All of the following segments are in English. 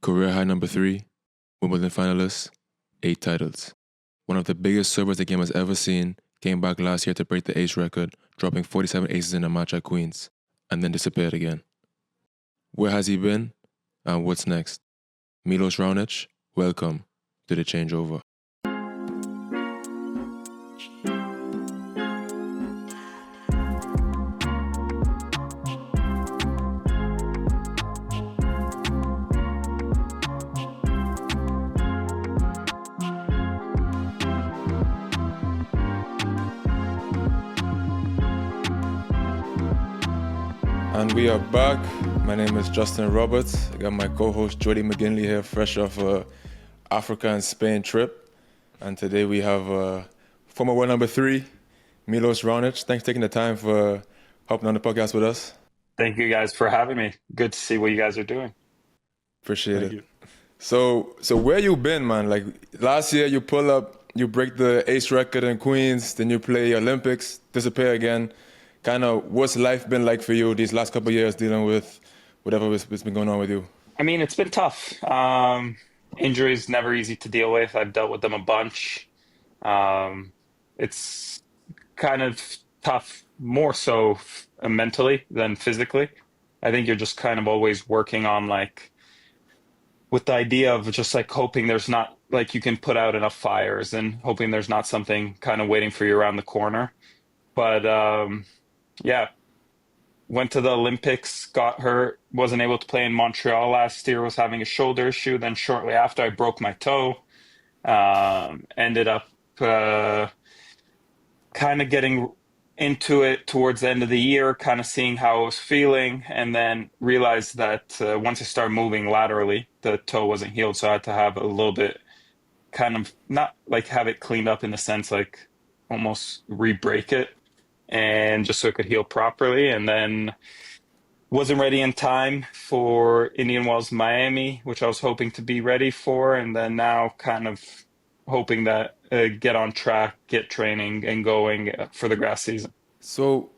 Career high number 3, Wimbledon finalist, 8 titles. One of the biggest servers the game has ever seen, came back last year to break the ace record, dropping 47 aces in a match at Queens, and then disappeared again. Where has he been, and what's next? Milos Raonic, welcome to the changeover. And we are back. My name is Justin Roberts. I got my co-host Jody McGinley here, fresh off a Africa and Spain trip. And today we have former world number 3, Milos Raonic. Thanks for taking the time for hopping on the podcast with us. Thank you guys for having me. Good to see what you guys are doing. Appreciate it. So where you been, man? Like last year you pull up, you break the ace record in Queens, then you play Olympics, disappear again. Kind of what's life been like for you these last couple of years dealing with whatever has been going on with you? I mean, it's been tough. Injuries never easy to deal with. I've dealt with them a bunch. It's kind of tough, more so mentally than physically. I think you're just kind of always working on with the idea of just hoping there's not you can put out enough fires and hoping there's not something kind of waiting for you around the corner. But yeah, went to the Olympics, got hurt, wasn't able to play in Montreal last year, was having a shoulder issue. Then shortly after, I broke my toe. Ended up kind of getting into it towards the end of the year, kind of seeing how I was feeling, and then realized that once I started moving laterally, the toe wasn't healed. So I had to have a little bit kind of not have it cleaned up in the sense almost re-break it. And just so it could heal properly. And then wasn't ready in time for Indian Wells Miami, which I was hoping to be ready for. And then now kind of hoping that get on track, get training and going for the grass season. So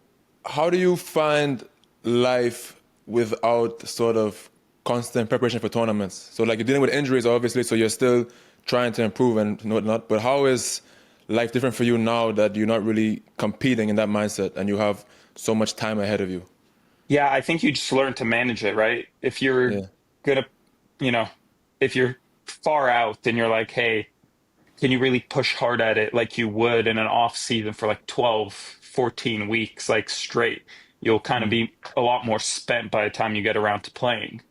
how do you find life without sort of constant preparation for tournaments? So you're dealing with injuries, obviously, so you're still trying to improve and whatnot. But how is life different for you now that you're not really competing in that mindset and you have so much time ahead of you? Yeah, I think you just learn to manage it, right? If you're gonna, if you're far out, then you're hey, can you really push hard at it like you would in an off season for 12, 14 weeks, straight? You'll kind of be a lot more spent by the time you get around to playing.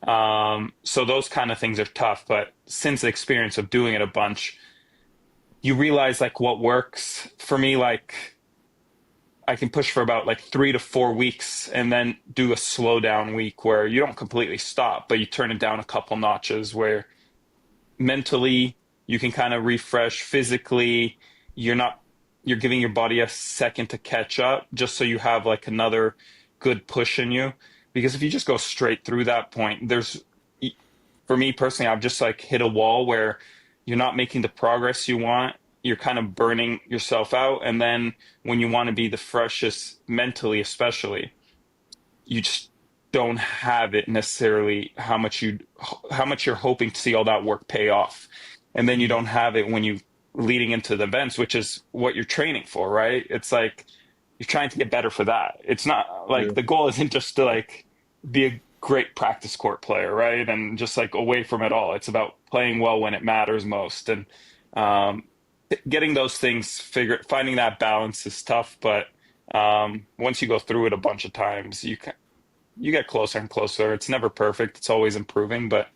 So those kind of things are tough, but since the experience of doing it a bunch, you realize what works for me. I can push for about 3 to 4 weeks and then do a slow down week where you don't completely stop, but you turn it down a couple notches, where mentally you can kind of refresh. Physically, you're giving your body a second to catch up, just so you have another good push in you. Because if you just go straight through that point, for me personally, I've just hit a wall where you're not making the progress you want. You're kind of burning yourself out. And then when you want to be the freshest mentally, especially, you just don't have it necessarily how much you're hoping to see all that work pay off. And then you don't have it when you leading into the events, which is what you're training for, right? It's you're trying to get better for that. It's not the goal isn't just to be a great practice court player, right? And just away from it all. It's about playing well when it matters most. And getting those things finding that balance is tough. But once you go through it a bunch of times, you get closer and closer. It's never perfect. It's always improving, but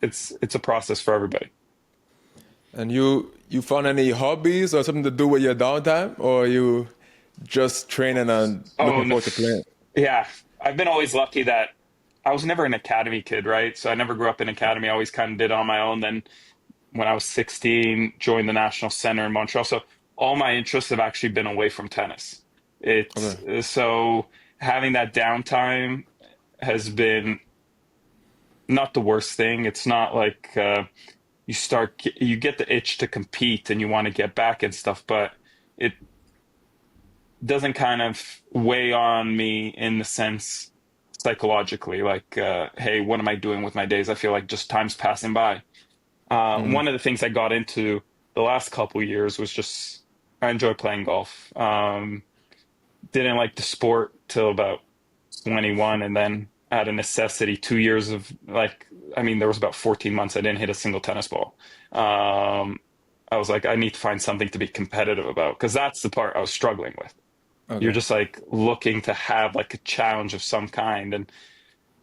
it's a process for everybody. And you found any hobbies or something to do with your downtime, or are you just training and looking forward to playing? Yeah, I've been always lucky that I was never an academy kid, right? So I never grew up in academy. I always kind of did it on my own. Then when I was 16, joined the National Center in Montreal. So all my interests have actually been away from tennis. So having that downtime has been not the worst thing. It's not you get the itch to compete and you want to get back and stuff, but it doesn't kind of weigh on me in the sense psychologically, like, hey, what am I doing with my days? I feel like just time's passing by. One of the things I got into the last couple years was just I enjoy playing golf. Didn't like the sport till about 21, and then out of necessity, 2 years of like, I mean, there was about 14 months I didn't hit a single tennis ball. I was like, I need to find something to be competitive about because that's the part I was struggling with. You're Okay. just like looking to have like a challenge of some kind, and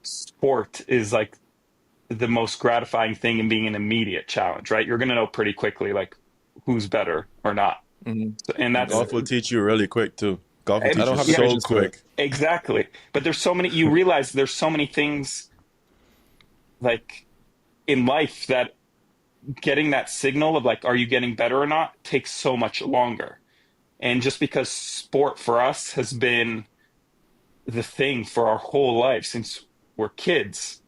sport is like the most gratifying thing in being an immediate challenge, right? You're going to know pretty quickly like who's better or not. So, and Okay. that's Golf will teach you really quick too. Golf will and I teach don't you have the yeah, so patience for it. quick. exactly. But there's so many, you realize there's so many things like in life that getting that signal of like, are you getting better or not takes so much longer. And just because sport for us has been the thing for our whole life since we're kids,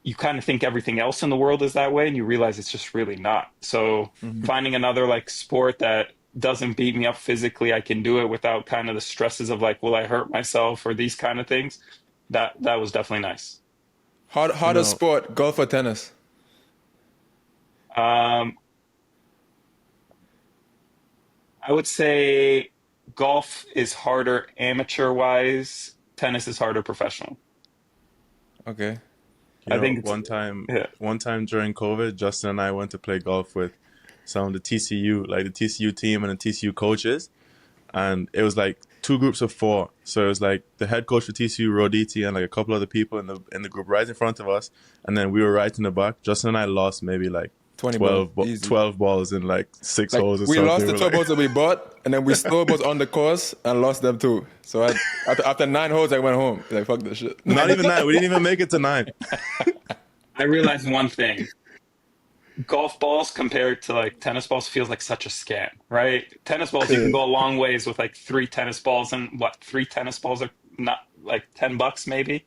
you kind of think everything else in the world is that way, and you realize it's just really not. So finding another like sport that doesn't beat me up physically, I can do it without kind of the stresses of like, will I hurt myself or these kind of things. That was definitely nice. How You does know, sport, golf or tennis? Um, I would say golf is harder amateur wise. Tennis is harder professional. Okay. I think it's one time, yeah. during COVID, Justin and I went to play golf with some of the TCU, like the TCU team and the TCU coaches, and it was like two groups of four. So it was like the head coach for TCU, Roditi, and like a couple other people in the group right in front of us, and then we were right in the back. Justin and I lost maybe like 20 balls. Easy. 12 balls in like 6 Like holes or we something. lost the We're 12 like, balls that we bought, and then we stole balls on the course and lost them too. So after 9 holes, I went home. Like fuck this shit. not even 9. We didn't even make it to 9. I realized one thing. Golf balls compared to like tennis balls feels like such a scam, right? Tennis balls, you can go a long ways with like three tennis balls, and what, three tennis balls are not like $10 maybe.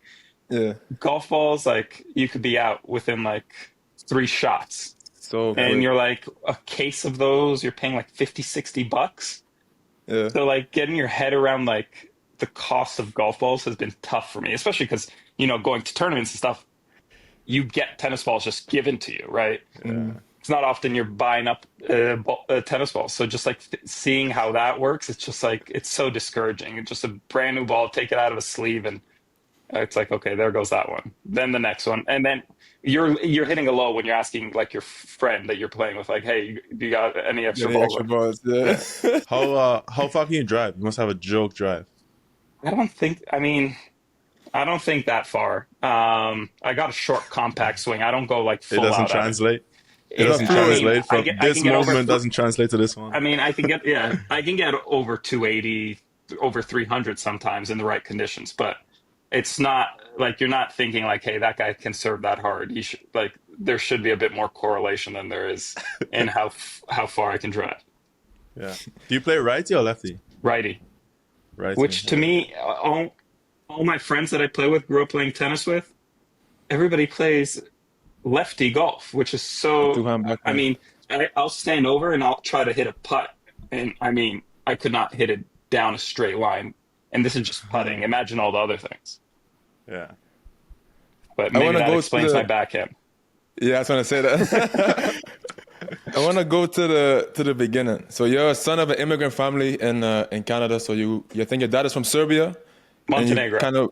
Yeah. Golf balls, like you could be out within like three shots. So And quick. you're like a case of those, you're paying like 50, $60. Yeah. So like getting your head around like the cost of golf balls has been tough for me, especially because, going to tournaments and stuff, you get tennis balls just given to you, right? Yeah. It's not often you're buying up tennis balls. So just like seeing how that works, it's just like, it's so discouraging. It's just a brand new ball, take it out of a sleeve, and it's like, okay, there goes that one. Then the next one. And then you're hitting a low when you're asking like your friend that you're playing with, like, hey, do you got any Yeah, extra the balls? extra balls. Yeah. How far can you drive? You must have a joke drive. I don't think that far. I got a short compact swing. I don't go like It full doesn't out at it. translate. It It's not doesn't fluid. translate from I can this get over movement doesn't translate to this one. I can get I can get over 280, over 300 sometimes in the right conditions, but it's not like you're not thinking like, hey, that guy can serve that hard. He should like there should be a bit more correlation than there is in how far I can drive. Yeah. Do you play righty or lefty? Righty, Righty. which to me, all my friends that I play with, grew up playing tennis with, everybody plays lefty golf, which is so. Two-hand backhand. I'll stand over and I'll try to hit a putt, and I could not hit it down a straight line, and this is just putting. Imagine all the other things. Yeah. But I maybe wanna that go explains to my the- backhand. Yeah, I was gonna say that. I want to go to the beginning. So you're a son of an immigrant family in Canada. So you think your dad is from Serbia, and you Montenegro. kind of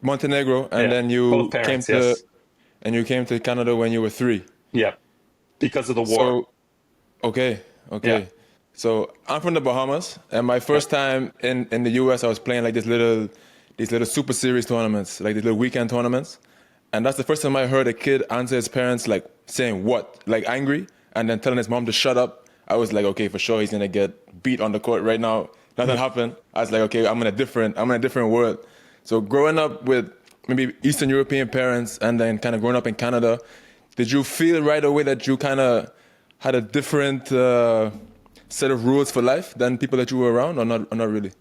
Montenegro, and Yeah, then you both parents. Yes. came to Canada when you were 3. Yep. Because of the war. So okay. Yeah. So I'm from the Bahamas, and my first time in the US, I was playing like these little super series tournaments, like these little weekend tournaments. And that's the first time I heard a kid answer his parents like saying what, like angry, and then telling his mom to shut up. I was like, okay, for sure he's gonna get beat on the court right now. Nothing happened. I was like, okay, I'm in a different world. So growing up with maybe Eastern European parents and then kind of growing up in Canada, did you feel right away that you kind of had a different set of rules for life than people that you were around, or not really?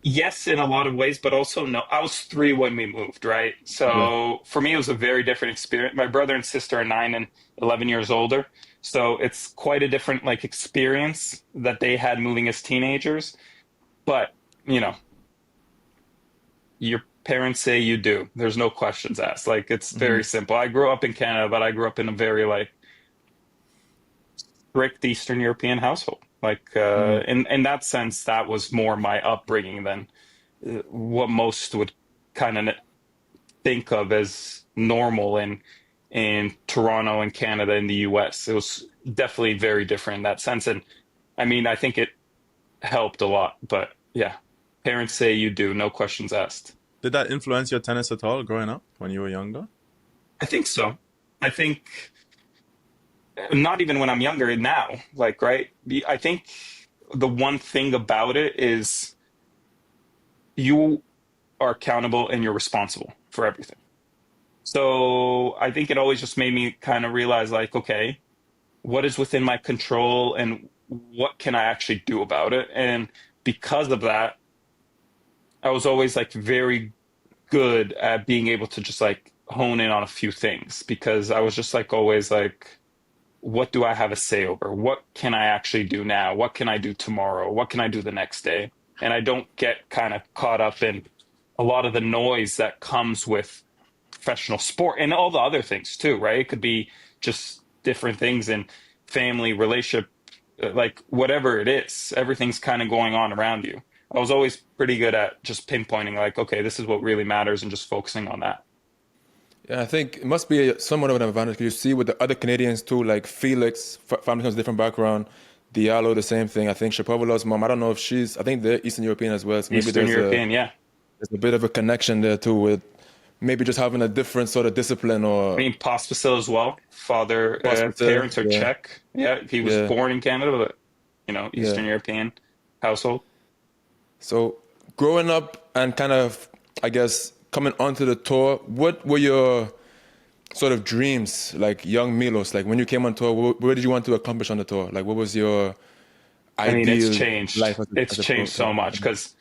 Yes, in a lot of ways, but also no. I was 3 when we moved, right? Yeah. So for me, it was a very different experience. My brother and sister are 9 and 11 years older. So it's quite a different like experience that they had moving as teenagers. But, you know, you're parents say you do. There's no questions asked. Like, it's very simple. I grew up in Canada, but I grew up in a very like strict Eastern European household. Like, in that sense, that was more my upbringing than what most would kind of think of as normal in Toronto and Canada and the US. It was definitely very different in that sense. And I mean, I think it helped a lot. But yeah, parents say you do, no questions asked. Did that influence your tennis at all growing up when you were younger? I think so. I think not even when I'm younger now, like, right? I think the one thing about it is you are accountable and you're responsible for everything. So I think it always just made me kind of realize, like, okay, what is within my control and what can I actually do about it? And because of that, I was always like very good at being able to just like hone in on a few things because I was just like always like, what do I have a say over? What can I actually do now? What can I do tomorrow? What can I do the next day? And I don't get kind of caught up in a lot of the noise that comes with professional sport and all the other things too, right? It could be just different things in family, relationship, like whatever it is, everything's kind of going on around you. I was always pretty good at just pinpointing like, okay, this is what really matters and just focusing on that. Yeah, I think it must be somewhat of an advantage because you see with the other Canadians too, like Felix, family comes different background. Diallo, the same thing. I think Shapovalov's mom, I don't know if I think they're Eastern European as well. So maybe Eastern European, yeah. There's a bit of a connection there too with maybe just having a different sort of discipline or... I mean, Pospisil as well. Parents are Czech. Yeah, he was born in Canada, but, Eastern European household. So growing up and kind of, I guess, coming onto the tour, what were your sort of dreams, like young Milos? Like when you came on tour, what did you want to accomplish on the tour? Like what was your ideal it's changed. life? It's changed so much because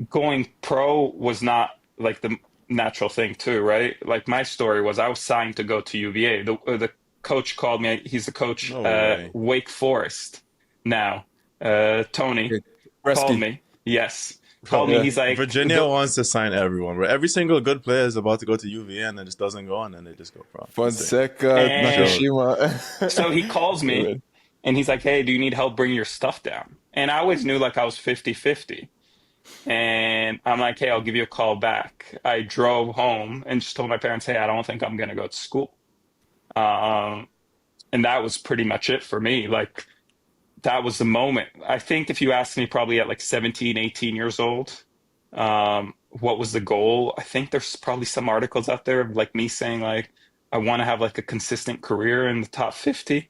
going pro was not like the natural thing too, right? Like my story was I was signed to go to UVA. The coach called me. He's the coach Wake Forest now. Tony called me. Yes. Called me. He's like, Virginia wants to sign everyone. Where every single good player is about to go to UVA and then just doesn't go on and they just go pro. Fonseca, Nakashima. So he calls me and he's like, hey, do you need help bringing your stuff down? And I always knew like I was 50-50. And I'm like, hey, I'll give you a call back. I drove home and just told my parents, hey, I don't think I'm going to go to school. And that was pretty much it for me. Like, that was the moment. I think if you asked me probably at like 17, 18 years old, what was the goal? I think there's probably some articles out there of like me saying like, I want to have like a consistent career in the top 50.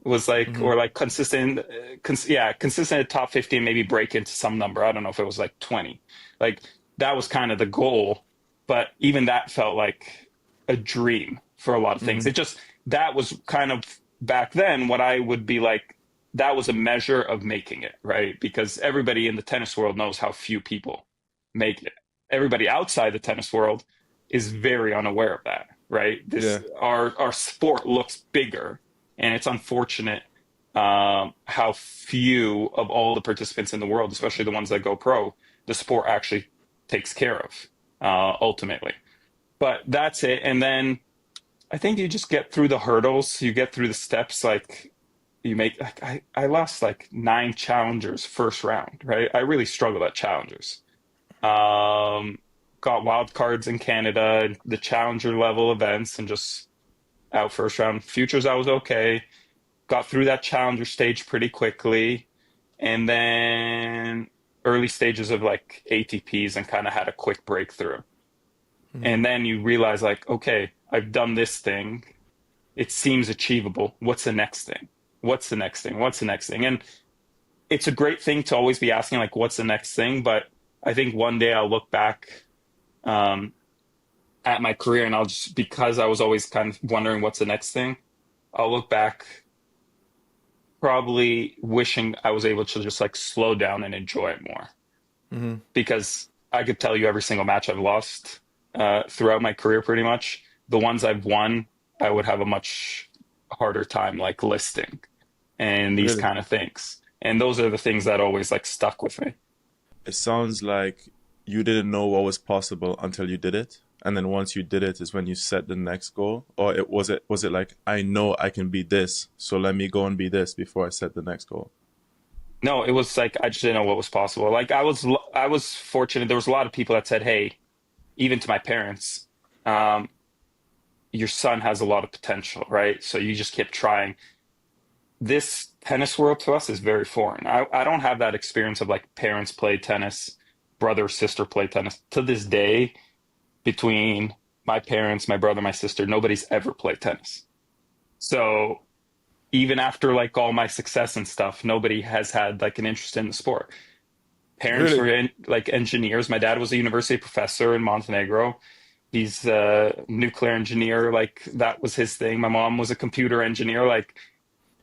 Was like, or like consistent at top 50 and maybe break into some number. I don't know if it was like 20. Like that was kind of the goal. But even that felt like a dream for a lot of things. That was kind of back then what I would be like, that was a measure of making it, right? Because everybody in the tennis world knows how few people make it. Everybody outside the tennis world is very unaware of that, right? Our sport looks bigger. And it's unfortunate how few of all the participants in the world, especially the ones that go pro, the sport actually takes care of ultimately. But that's it. And then I think you just get through the hurdles. You get through the steps. Like you make, like I lost like 9 challengers first round, right? I really struggled at challengers. Got wild cards in Canada, the challenger level events, and just out first round. Futures, I was okay. Got through that challenger stage pretty quickly. And then early stages of like ATPs and kind of had a quick breakthrough. And then you realize like, okay, I've done this thing. It seems achievable. What's the next thing? What's the next thing? What's the next thing? And it's a great thing to always be asking like, what's the next thing? But I think one day I'll look back at my career and I'll just, because I was always kind of wondering what's the next thing, I'll look back probably wishing I was able to just like slow down and enjoy it more. Because I could tell you every single match I've lost throughout my career pretty much. The ones I've won, I would have a much harder time like listing and these kind of things. And those are the things that always like stuck with me. It sounds like you didn't know what was possible until you did it, and then once you did it is when you set the next goal? Or was it like, I know I can be this, so let me go and be this before I set the next goal? No, it was like I just didn't know what was possible. Like I was fortunate. There was a lot of people that said, "Hey," even to my parents, um, "your son has a lot of potential, right? So you just keep trying." This tennis world to us is very foreign. I don't have that experience of like parents play tennis, brother, sister play tennis. To this day, between my parents, my brother, my sister, nobody's ever played tennis. So even after like all my success and stuff, nobody has had like an interest in the sport. Parents Really? were like engineers. My dad was a university professor in Montenegro. He's a nuclear engineer. Like that was his thing. My mom was a computer engineer. Like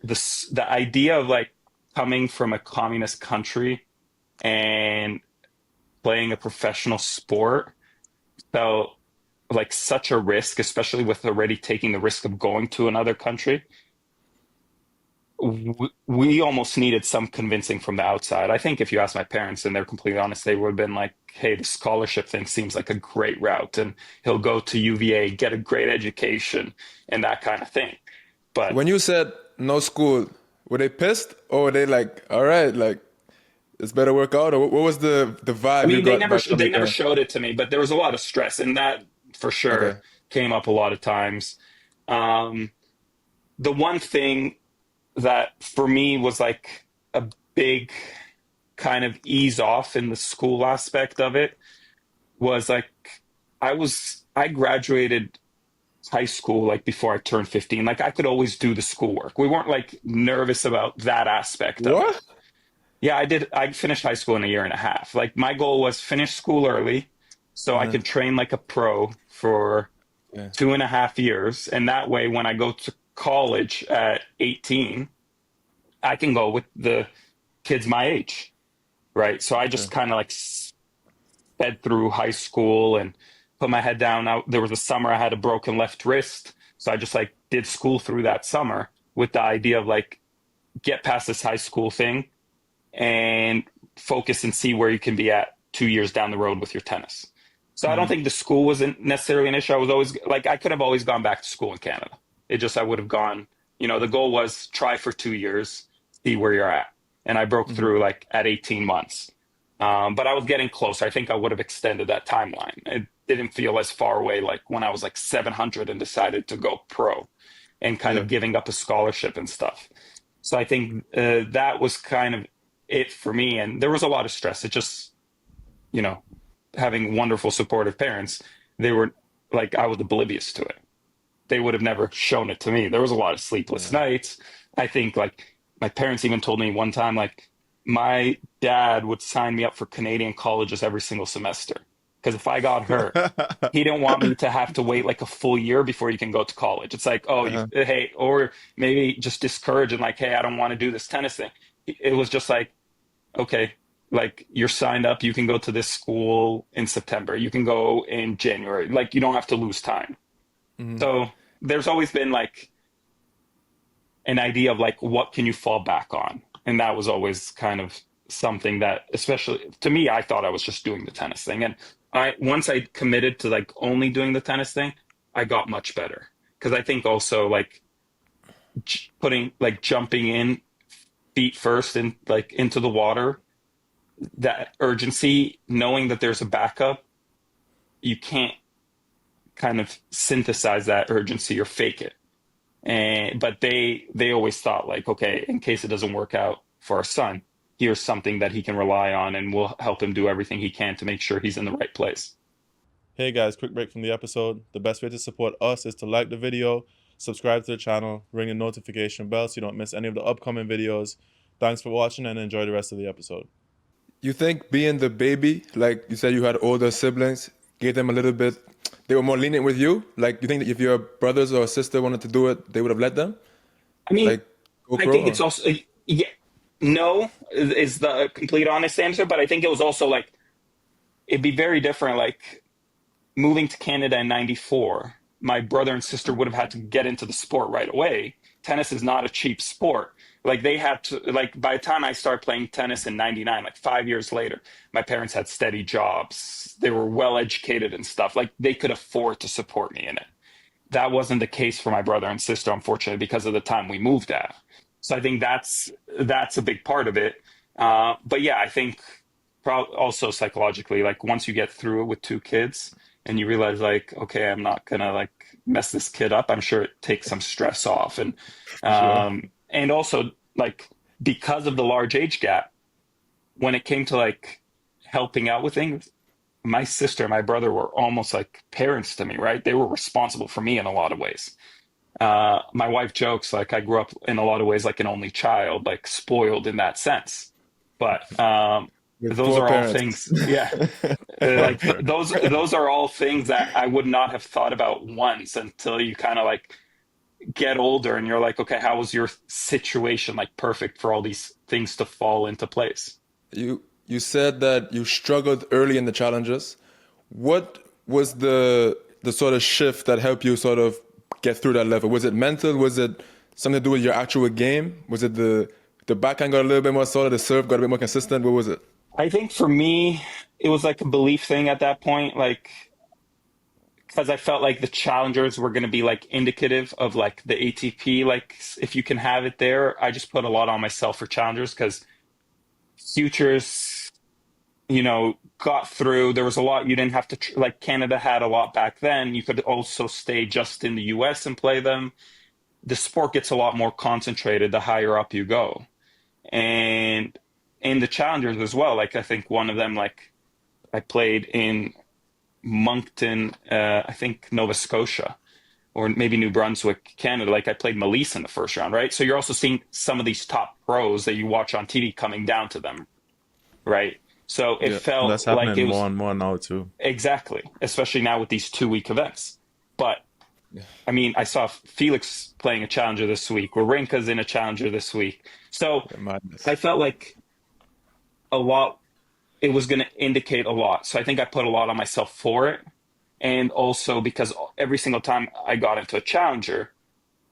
the idea of like coming from a communist country and playing a professional sport felt like such a risk, especially with already taking the risk of going to another country. We almost needed some convincing from the outside. I think if you ask my parents and they're completely honest, they would have been like, hey, the scholarship thing seems like a great route and he'll go to UVA, get a great education and that kind of thing. But When you said no school, were they pissed or were they like, all right, like it's better work out? Or what was the I vibe you mean, they got never back from they your never parents? showed it to me, but there was a lot of stress, and that for sure Okay. came up a lot of times. Um, the one thing that for me was like a big kind of ease off in the school aspect of it was like I graduated high school like before I turned 15. Like I could always do the schoolwork. We weren't like nervous about that aspect of it. What? Yeah, I did. I finished high school in a year and a half. Like my goal was finish school early so I Uh-huh. could train like a pro for Yeah. 2.5 years. And that way, when I go to college at 18, I can go with the kids my age, right? So I Okay. just kind of like sped through high school and put my head down. There was a summer I had a broken left wrist. So I just like did school through that summer with the idea of like get past this high school thing and focus and see where you can be at 2 years down the road with your tennis. So I don't Mm-hmm. think the school wasn't necessarily an issue. I was always like, I could have always gone back to school in Canada. It just, I would have gone, the goal was try for 2 years, see where you're at. And I broke Mm-hmm. through like at 18 months. But I was getting close. I think I would have extended that timeline. It didn't feel as far away like when I was like 700 and decided to go pro and kind Yeah. of giving up a scholarship and stuff. So I think that was kind of it for me. And there was a lot of stress. It just, you know, having wonderful, supportive parents, they were like, I was oblivious to it. They would have never shown it to me. There was a lot of sleepless Yeah. nights. I think like my parents even told me one time, like, my dad would sign me up for Canadian colleges every single semester. Because if I got hurt, he didn't want me to have to wait like a full year before you can go to college. It's like, oh, Uh-huh. hey, or maybe just discourage and like, hey, I don't want to do this tennis thing. It was just like, okay, like you're signed up, you can go to this school in September, you can go in January. Like you don't have to lose time. Mm-hmm. So there's always been like an idea of like what can you fall back on, and that was always kind of something that, especially to me, I thought I was just doing the tennis thing, and I once I committed to like only doing the tennis thing, I got much better because I think also like putting like jumping in feet first and like into the water, that urgency, knowing that there's a backup, you can't kind of synthesize that urgency or fake it. And but they always thought like, okay, in case it doesn't work out for our son, here's something that he can rely on, and we'll help him do everything he can to make sure he's in the right place. Hey guys, quick break from the episode. The best way to support us is to like the video, subscribe to the channel, ring the notification bell so you don't miss any of the upcoming videos. Thanks for watching and enjoy the rest of the episode. You think being the baby, like you said, you had older siblings, gave them a little bit, they were more lenient with you? Like, you think that if your brothers or sister wanted to do it, they would have let them? I mean, Like, go I pro? think it's Or? also yeah, no is the complete honest answer, but I think it was also like it'd be very different. Like moving to Canada in '94. my brother and sister would have had to get into the sport right away. Tennis is not a cheap sport. Like they had to, like by the time I started playing tennis in 99, like 5 years later, my parents had steady jobs. They were well educated and stuff. Like they could afford to support me in it. That wasn't the case for my brother and sister, unfortunately, because of the time we moved at. So I think that's a big part of it. But yeah, I think also psychologically, like once you get through it with two kids and you realize like, okay, I'm not gonna like mess this kid up. I'm sure it takes some stress off, Sure. and also like because of the large age gap, when it came to like helping out with things, my sister and my brother were almost like parents to me, right? They were responsible for me in a lot of ways. My wife jokes like I grew up in a lot of ways like an only child, like spoiled in that sense. But With those poor are all parents. things, yeah. Those are all things that I would not have thought about once until you kind of like get older and you're like, okay, how was your situation like perfect for all these things to fall into place? You said that you struggled early in the challenges. What was the sort of shift that helped you sort of get through that level? Was it mental? Was it something to do with your actual game? Was it the backhand got a little bit more solid, the serve got a bit more consistent? What was it? I think for me, it was like a belief thing at that point, like because I felt like the challengers were going to be like indicative of like the ATP. Like if you can have it there, I just put a lot on myself for challengers because futures, got through. There was a lot you didn't have to like Canada had a lot back then. You could also stay just in the US and play them. The sport gets a lot more concentrated the higher up you go. And in the challengers as well, like I think one of them, like I played in Moncton, I think Nova Scotia or maybe New Brunswick, Canada. Like I played Malise in the first round, right? So you're also seeing some of these top pros that you watch on TV coming down to them, right? So it Yeah. And felt that's like happening it more was and more now too. exactly, especially now with these 2 week events. But I mean, I saw Felix playing a challenger this week. Wawrinka's in a challenger this week. So I Madness. felt like a lot, it was going to indicate a lot. So I think I put a lot on myself for it. And also because every single time I got into a challenger,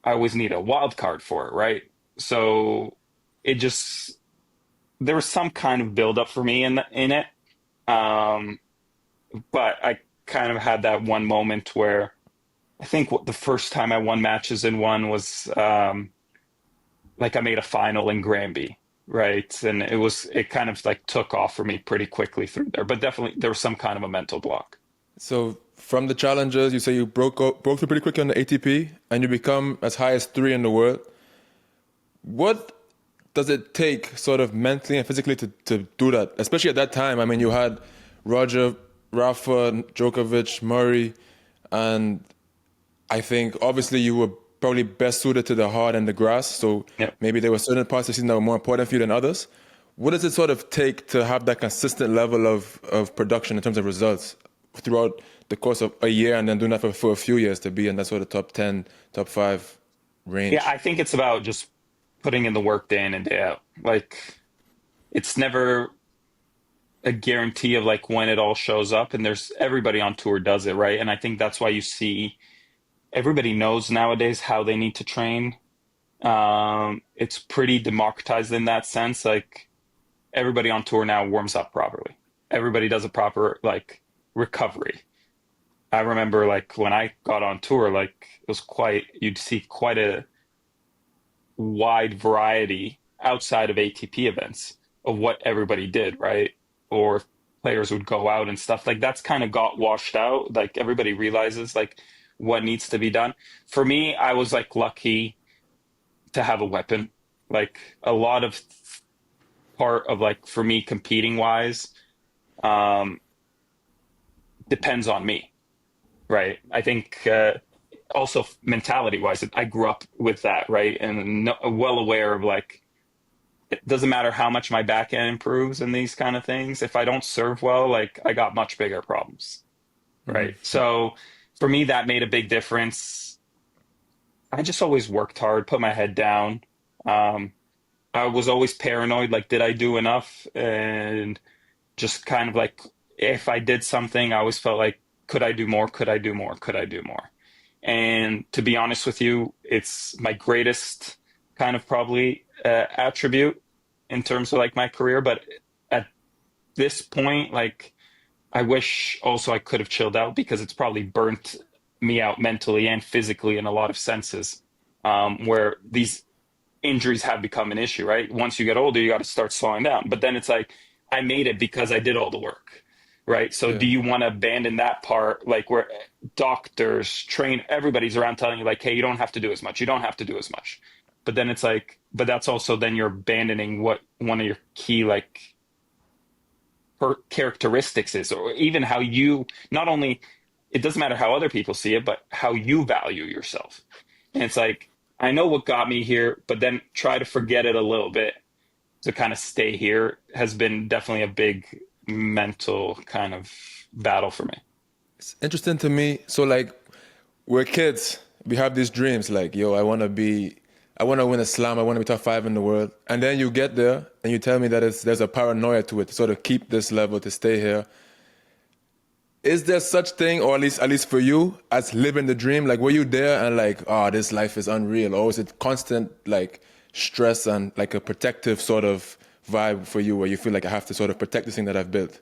I always need a wild card for it, right? So it just, there was some kind of buildup for me in it. Um, but I kind of had that one moment where I think the first time I won matches in one was like I made a final in Granby, right? And it kind of like took off for me pretty quickly through there. But definitely there was some kind of a mental block. So from the challenges, you say you broke through pretty quickly on the ATP, and you become as high as three in the world. What does it take, sort of mentally and physically, to do that? Especially at that time. I mean, you had Roger, Rafa, Djokovic, Murray, and I think obviously you were probably best suited to the hard and the grass. So Yeah. maybe there were certain parts of the season that were more important for you than others. What does it sort of take to have that consistent level of production in terms of results throughout the course of a year, and then doing that for a few years to be in that sort of top 10, top five Yeah, range? I think it's about just putting in the work day in and day out. Like it's never a guarantee of like when it all shows up and there's everybody on tour does it, right? And I think that's why you see everybody knows nowadays how they need to train. It's pretty democratized in that sense. Like everybody on tour now warms up properly. Everybody does a proper like recovery. I remember like when I got on tour, like it was you'd see quite a wide variety outside of ATP events of what everybody did, right? Or players would go out and stuff like that's kind of got washed out. Like everybody realizes like what needs to be done. For me, I was like lucky to have a weapon. Like a lot of part of like for me competing wise um depends on me, right? I think also mentality wise, I grew up with that, right? And well aware of like it doesn't matter how much my backhand improves in these kind of things. If I don't serve well, like I got much bigger problems, right? So for me, that made a big difference. I just always worked hard, put my head down. Um, I was always paranoid, like, did I do enough? And just kind of like, if I did something, I always felt like, could I do more? Could I do more? Could I do more? And to be honest with you, it's my greatest kind of probably attribute in terms of like my career. But at this point, like I wish also I could have chilled out because it's probably burnt me out mentally and physically in a lot of senses, where these injuries have become an issue, right? Once you get older, you got to start slowing down. But then it's like, I made it because I did all the work, right? So do you want to abandon that part, like where doctors, everybody's around telling you like, hey, you don't have to do as much. You don't have to do as much. But then it's like, but that's also then you're abandoning what one of your key like characteristics is, or even how you, not only, it doesn't matter how other people see it, but how you value yourself. And it's like, I know what got me here, but then try to forget it a little bit to kind of stay here has been definitely a big mental kind of battle for me. It's interesting to me. So like we're kids, we have these dreams like, yo, I want to win a slam, I want to be top 5 in the world. And then you get there and you tell me that there's a paranoia to it to sort of keep this level, to stay here. Is there such thing, or at least for you, as living the dream? Like, were you there and like, oh, this life is unreal? Or is it constant like stress and like a protective sort of vibe for you where you feel like I have to sort of protect this thing that I've built?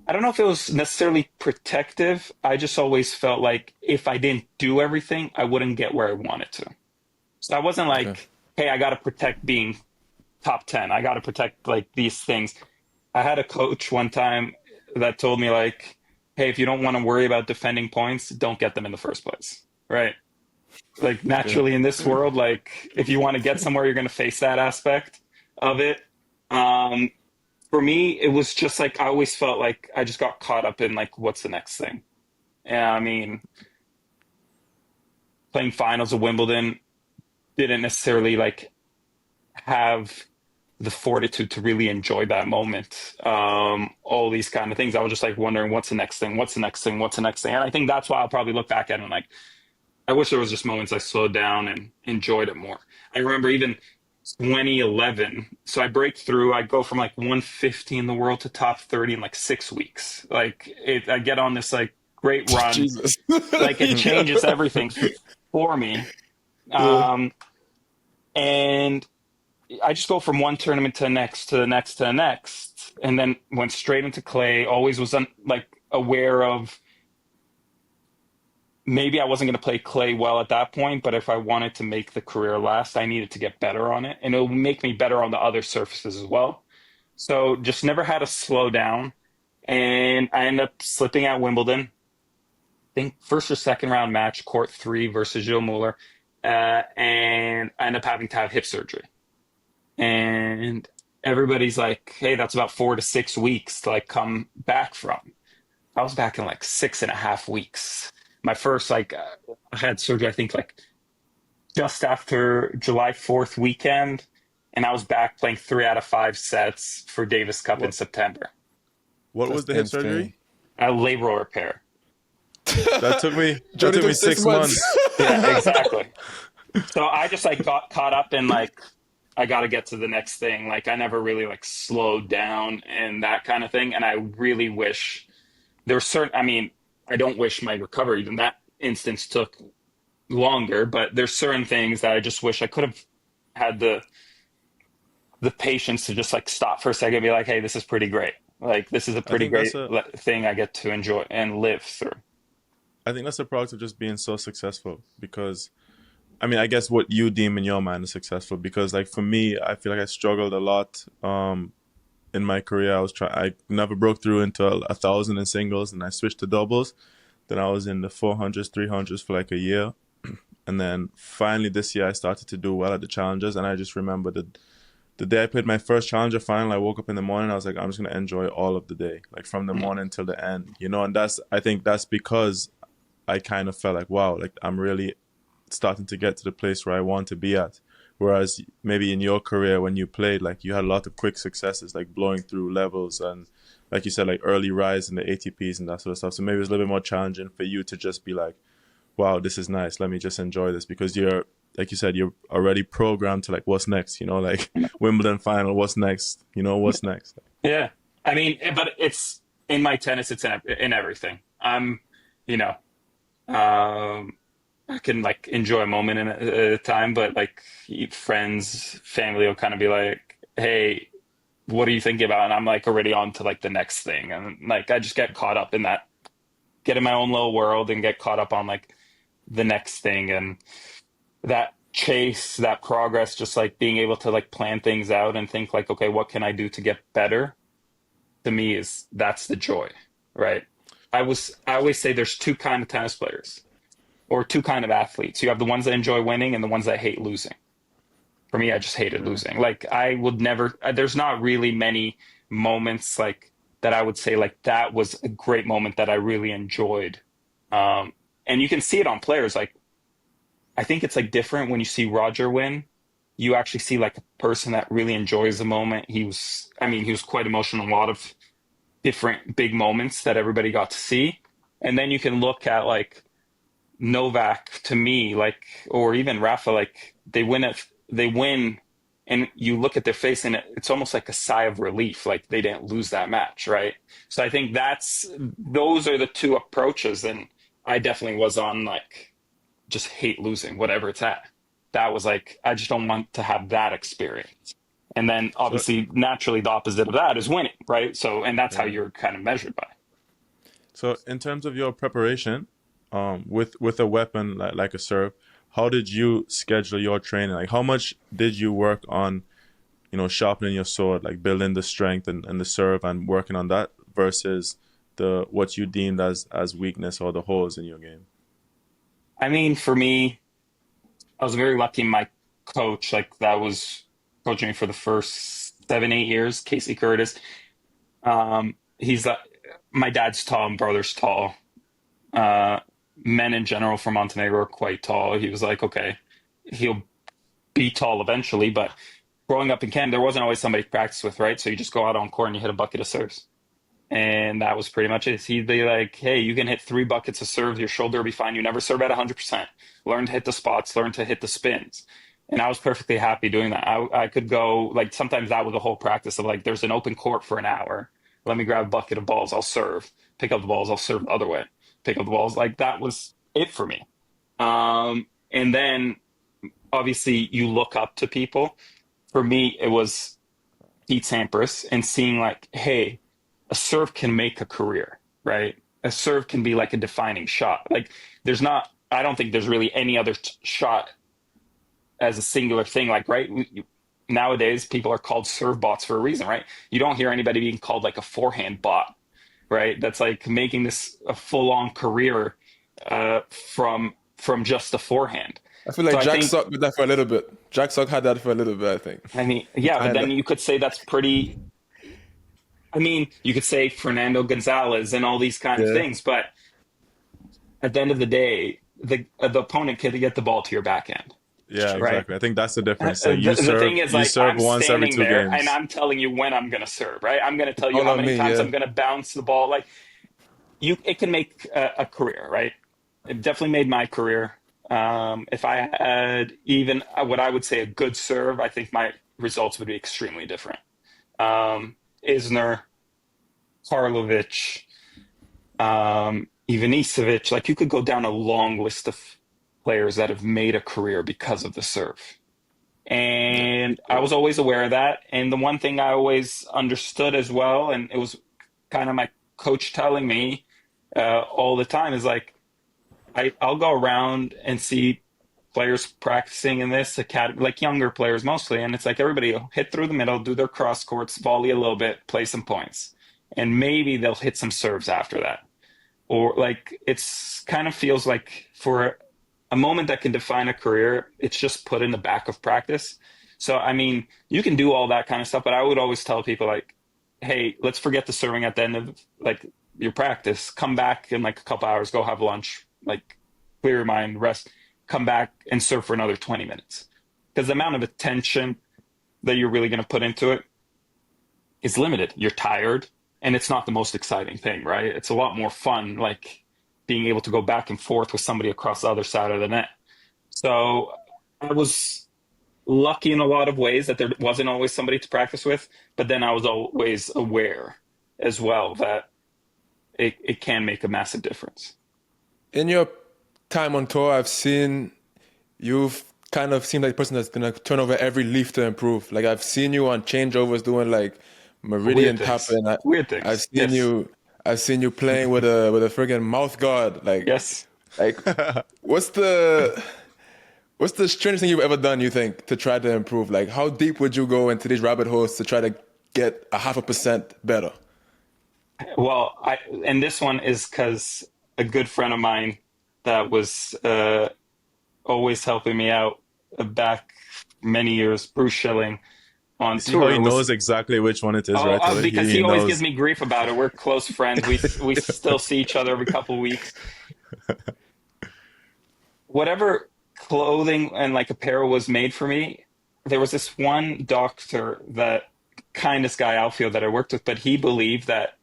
I don't know if it was necessarily protective. I just always felt like if I didn't do everything, I wouldn't get where I wanted to. So I wasn't like, hey, I got to protect being top 10. I got to protect like these things. I had a coach one time that told me like, hey, if you don't want to worry about defending points, don't get them in the first place, right? Like naturally in this world, like if you want to get somewhere, you're going to face that aspect of it. For me, it was just like, I always felt like I just got caught up in like, what's the next thing? And I mean, playing finals of Wimbledon didn't necessarily like have the fortitude to really enjoy that moment. All these kind of things. I was just like wondering, what's the next thing? What's the next thing? What's the next thing? And I think that's why I'll probably look back at it and like, I wish there was just moments I slowed down and enjoyed it more. I remember even 2011. So I break through, I go from like 150 in the world to top 30 in like 6 weeks. Like I get on this like great run. Jesus. Like it changes everything for me. And I just go from one tournament to the next, to the next, to the next, and then went straight into clay. Always was like aware of maybe I wasn't going to play clay well at that point, but if I wanted to make the career last, I needed to get better on it, and it'll make me better on the other surfaces as well. So just never had to slow down, and I ended up slipping at Wimbledon. I think first or second round match, court 3 versus Gilles Muller, and I ended up having to have hip surgery. And everybody's like, hey, that's about 4 to 6 weeks to like come back from. I was back in like 6.5 weeks. My first, like, I had surgery, I think like just after July 4th weekend. And I was back playing 3 out of 5 sets for Davis Cup in September. What was the hip surgery? A labral repair. That took me 6 months. Yeah, exactly. So I just like got caught up in like, I got to get to the next thing. Like I never really like slowed down and that kind of thing. And I really wish there were certain, I mean, I don't wish my recovery in that instance took longer, but there's certain things that I just wish I could have had the patience to just like stop for a second and be like, hey, this is pretty great. Like this is a pretty great thing I get to enjoy and live through. I think that's a product of just being so successful because I mean, I guess what you deem in your mind is successful because, like, for me, I feel like I struggled a lot in my career. I never broke through into 1,000 in singles, and I switched to doubles. Then I was in the 400s, 300s for like a year. And then finally this year, I started to do well at the challenges. And I just remember the day I played my first challenger final, I woke up in the morning, I was like, I'm just going to enjoy all of the day, like from the morning till the end, you know? And I think that's because I kind of felt like, wow, like I'm really starting to get to the place where I want to be at. Whereas maybe in your career when you played, like you had a lot of quick successes, like blowing through levels and like you said, like early rise in the ATPs and that sort of stuff. So maybe it's a little bit more challenging for you to just be like, wow, this is nice. Let me just enjoy this because you're, like you said, you're already programmed to like, what's next? You know, like Wimbledon final, what's next? You know, what's next? Yeah. I mean, but it's in my tennis, it's in everything. You know, I can like enjoy a moment at a time, but like friends, family will kind of be like, "Hey, what are you thinking about?" And I'm like already on to like the next thing, and like I just get caught up in that, get in my own little world, and get caught up on like the next thing, and that chase, that progress, just like being able to like plan things out and think like, okay, what can I do to get better? To me, is that's the joy, right? I always say there's two kind of tennis players or two kind of athletes. You have the ones that enjoy winning and the ones that hate losing. For me, I just hated Yeah. losing. Like I would never. There's not really many moments like that I would say like that was a great moment that I really enjoyed. And you can see it on players. Like I think it's like different when you see Roger win. You actually see like a person that really enjoys the moment. I mean, he was quite emotional in a lot of different big moments that everybody got to see. And then you can look at like Novak to me, like, or even Rafa, like they win, and you look at their face, and it's almost like a sigh of relief, like they didn't lose that match, right? So I think those are the two approaches, and I definitely was on like just hate losing, whatever it's at. That was like I just don't want to have that experience. And then So obviously, naturally, the opposite of that is winning, right? So, and that's how yeah. you're kind of measured by. So in terms of your preparation, with a weapon like a serve, how did you schedule your training? Like how much did you work on, sharpening your sword, like building the strength and the serve and working on that versus the what you deemed as weakness or the holes in your game? I mean, for me, I was very lucky. My coach, like that was coaching me for the first 7, 8 years, Casey Curtis. He's my dad's tall, and brother's tall. Uh, Men in general from Montenegro are quite tall. He was like, okay, he'll be tall eventually, but growing up in Canada, there wasn't always somebody to practice with, right? So you just go out on court and you hit a bucket of serves. And that was pretty much it. He'd be like, hey, you can hit 3 buckets of serves, your shoulder will be fine. You never serve at 100%. Learn to hit the spots, learn to hit the spins. And I was perfectly happy doing that. I could go, like, sometimes that was the whole practice of like, there's an open court for an hour. Let me grab a bucket of balls, I'll serve. Pick up the balls, I'll serve the other way. Pick up the balls. Like, that was it for me. And then obviously you look up to people. For me, it was Pete Sampras and seeing like, hey, a serve can make a career, right? A serve can be like a defining shot. Like I don't think there's really any other shot as a singular thing. Like, right? Nowadays, people are called serve bots for a reason, right? You don't hear anybody being called like a forehand bot, right? That's like making this a full on career from just a forehand. I feel So like I Jack think, Sock did that for a little bit. Jack Sock had that for a little bit, I think. I mean, yeah, but Kinda. then you could say that's pretty. I mean, you could say Fernando Gonzalez and all these kind of Yeah. things, but at the end of the day, the opponent can get the ball to your backhand, Yeah, right? exactly. I think that's the difference. So The thing is, you like, serve I'm once every standing two there and games. I'm telling you when I'm going to serve, right? I'm going to tell you All how on many me, times yeah. I'm going to bounce the ball. Like, it can make a career, right? It definitely made my career. If I had even what I would say a good serve, I think my results would be extremely different. Isner, Karlovic, Ivanisevic, like you could go down a long list of players that have made a career because of the serve. Yeah, And I yeah. was always aware of that. And the one thing I always understood as well, and it was kind of my coach telling me all the time, is like, I'll go around and see players practicing in this academy, like younger players mostly. And it's like everybody will hit through the middle, do their cross courts, volley a little bit, play some points. And maybe they'll hit some serves after that, or like it's kind of feels like for a moment that can define a career, it's just put in the back of practice. So I mean, you can do all that kind of stuff, but I would always tell people like, hey, let's forget the serving at the end of like your practice. Come back in like a couple hours, go have lunch, like clear your mind, rest, come back and serve for another 20 minutes. Because the amount of attention that you're really going to put into it is limited. You're tired, and it's not the most exciting thing, right? It's a lot more fun, like being able to go back and forth with somebody across the other side of the net. So I was lucky in a lot of ways that there wasn't always somebody to practice with, but then I was always aware as well that it can make a massive difference. In your time on tour, I've seen you've kind of seemed like the person that's gonna turn over every leaf to improve. Like I've seen you on changeovers doing like meridian tapping. Weird I've things. seen Yes. you playing with a friggin' mouth guard. Yes. Like what's the strangest thing you've ever done, you think, to try to improve? Like how deep would you go into these rabbit holes to try to get a 0.5% better? Well, and this one is because a good friend of mine that was always helping me out back many years, Bruce Schilling, on You see how tour he knows exactly which one it is right away? because he always gives knows. me grief about it. We're close friends. We still see each other every couple of weeks. Whatever clothing and like apparel was made for me, there was this one doctor, that kindest guy, outfield, that I worked with, but he believed that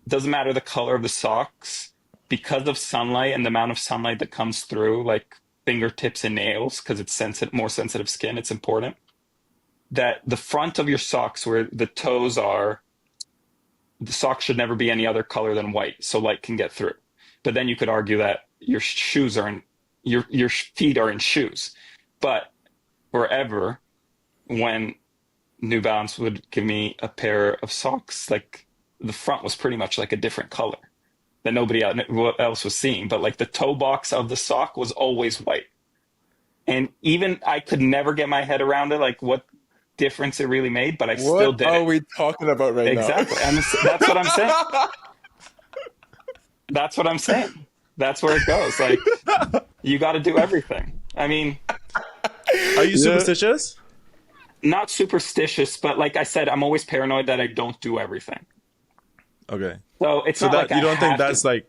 it doesn't matter the color of the socks, because of sunlight and the amount of sunlight that comes through, like fingertips and nails, because it's more sensitive skin, it's important that the front of your socks, where the toes are, the socks should never be any other color than white, so light can get through. But then you could argue that your shoes are in your feet are in shoes. But forever, when New Balance would give me a pair of socks, like the front was pretty much like a different color that nobody else was seeing. But like the toe box of the sock was always white. And even I could never get my head around it, like what difference it really made, but I still did. What are we talking about right now? Exactly. That's what I'm saying. That's what I'm saying. That's where it goes. Like, you got to do everything. I mean, Are you superstitious? not superstitious, but like I said, I'm always paranoid that I don't do everything. Okay. So it's So not that like you don't think have that's to. like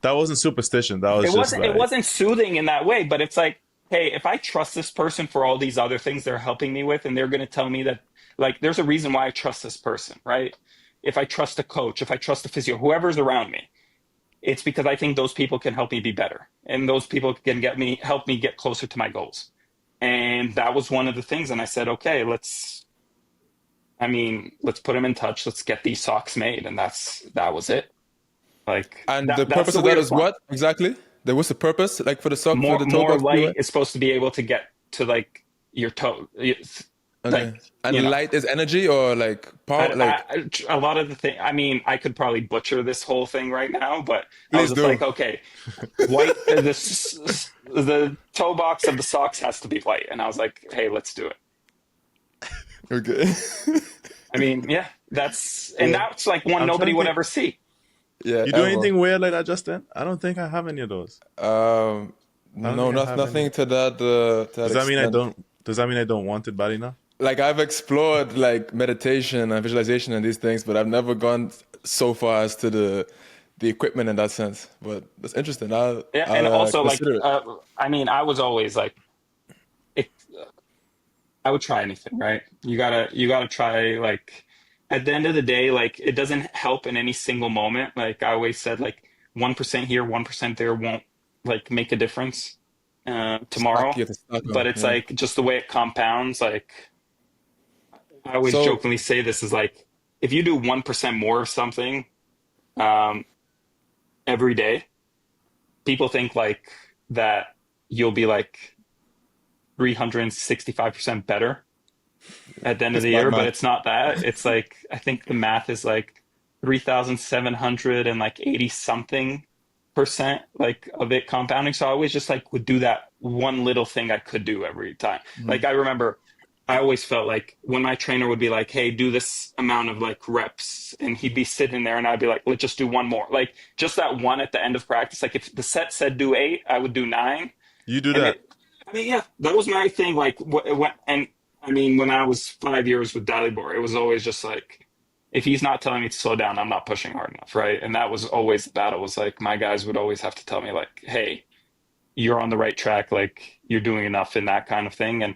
that wasn't superstition. That was just It wasn't soothing in that way, but it's like, hey, if I trust this person for all these other things they're helping me with, and they're going to tell me that, like, there's a reason why I trust this person, right? If I trust a coach, if I trust a physio, whoever's around me, it's because I think those people can help me be better, and those people can help me get closer to my goals. And that was one of the things. And I said, okay, let's put them in touch. Let's get these socks made. And that was it. Like, And the that's purpose the of that weirdest is one. what exactly? What's the purpose? Like for the sock, for the toe More box? light is supposed to be able to get to like your toe. Okay. Like, And light is energy or like power? a lot of the thing. I mean, I could probably butcher this whole thing right now, but I was Please just do. like, okay, white. The toe box of the socks has to be white, and I was like, hey, let's do it. Okay. I mean, yeah, that's like one I'm nobody trying would to- ever see. Yeah. You do ever. anything weird like that, Justin? I don't think I have any of those. No, think I have nothing any. to that. To that Does that mean I extent. don't? Does that mean I don't want it bad enough? Like I've explored like meditation and visualization and these things, but I've never gone so far as to the equipment in that sense. But that's interesting. And I'll also like, consider it. I mean, I was always like, it, I would try anything, right? You gotta try. Like, at the end of the day, like, it doesn't help in any single moment. Like I always said, like 1% here, 1% there won't like make a difference tomorrow. You have to stack them, But it's yeah. like just the way it compounds. Like, I always So jokingly say this is like, if you do 1% more of something um, every day, people think like that you'll be like 365% better at the end of it's the bad year, but math. it's not that. It's like, I think the math is like 3,700 and like 80 something percent like of it compounding. So I always just like would do that one little thing I could do every time. Like I remember I always felt like when my trainer would be like, hey, do this amount of like reps, and he'd be sitting there and I'd be like, let's just do one more. Like just that one at the end of practice. Like if the set said do 8, I would do 9. You do And that. I mean, yeah, that was my thing. Like and I mean, when I was 5 years with Dalibor, it was always just like, if he's not telling me to slow down, I'm not pushing hard enough, right? And that was always the battle. Was like my guys would always have to tell me like, hey, you're on the right track, like you're doing enough in that kind of thing. And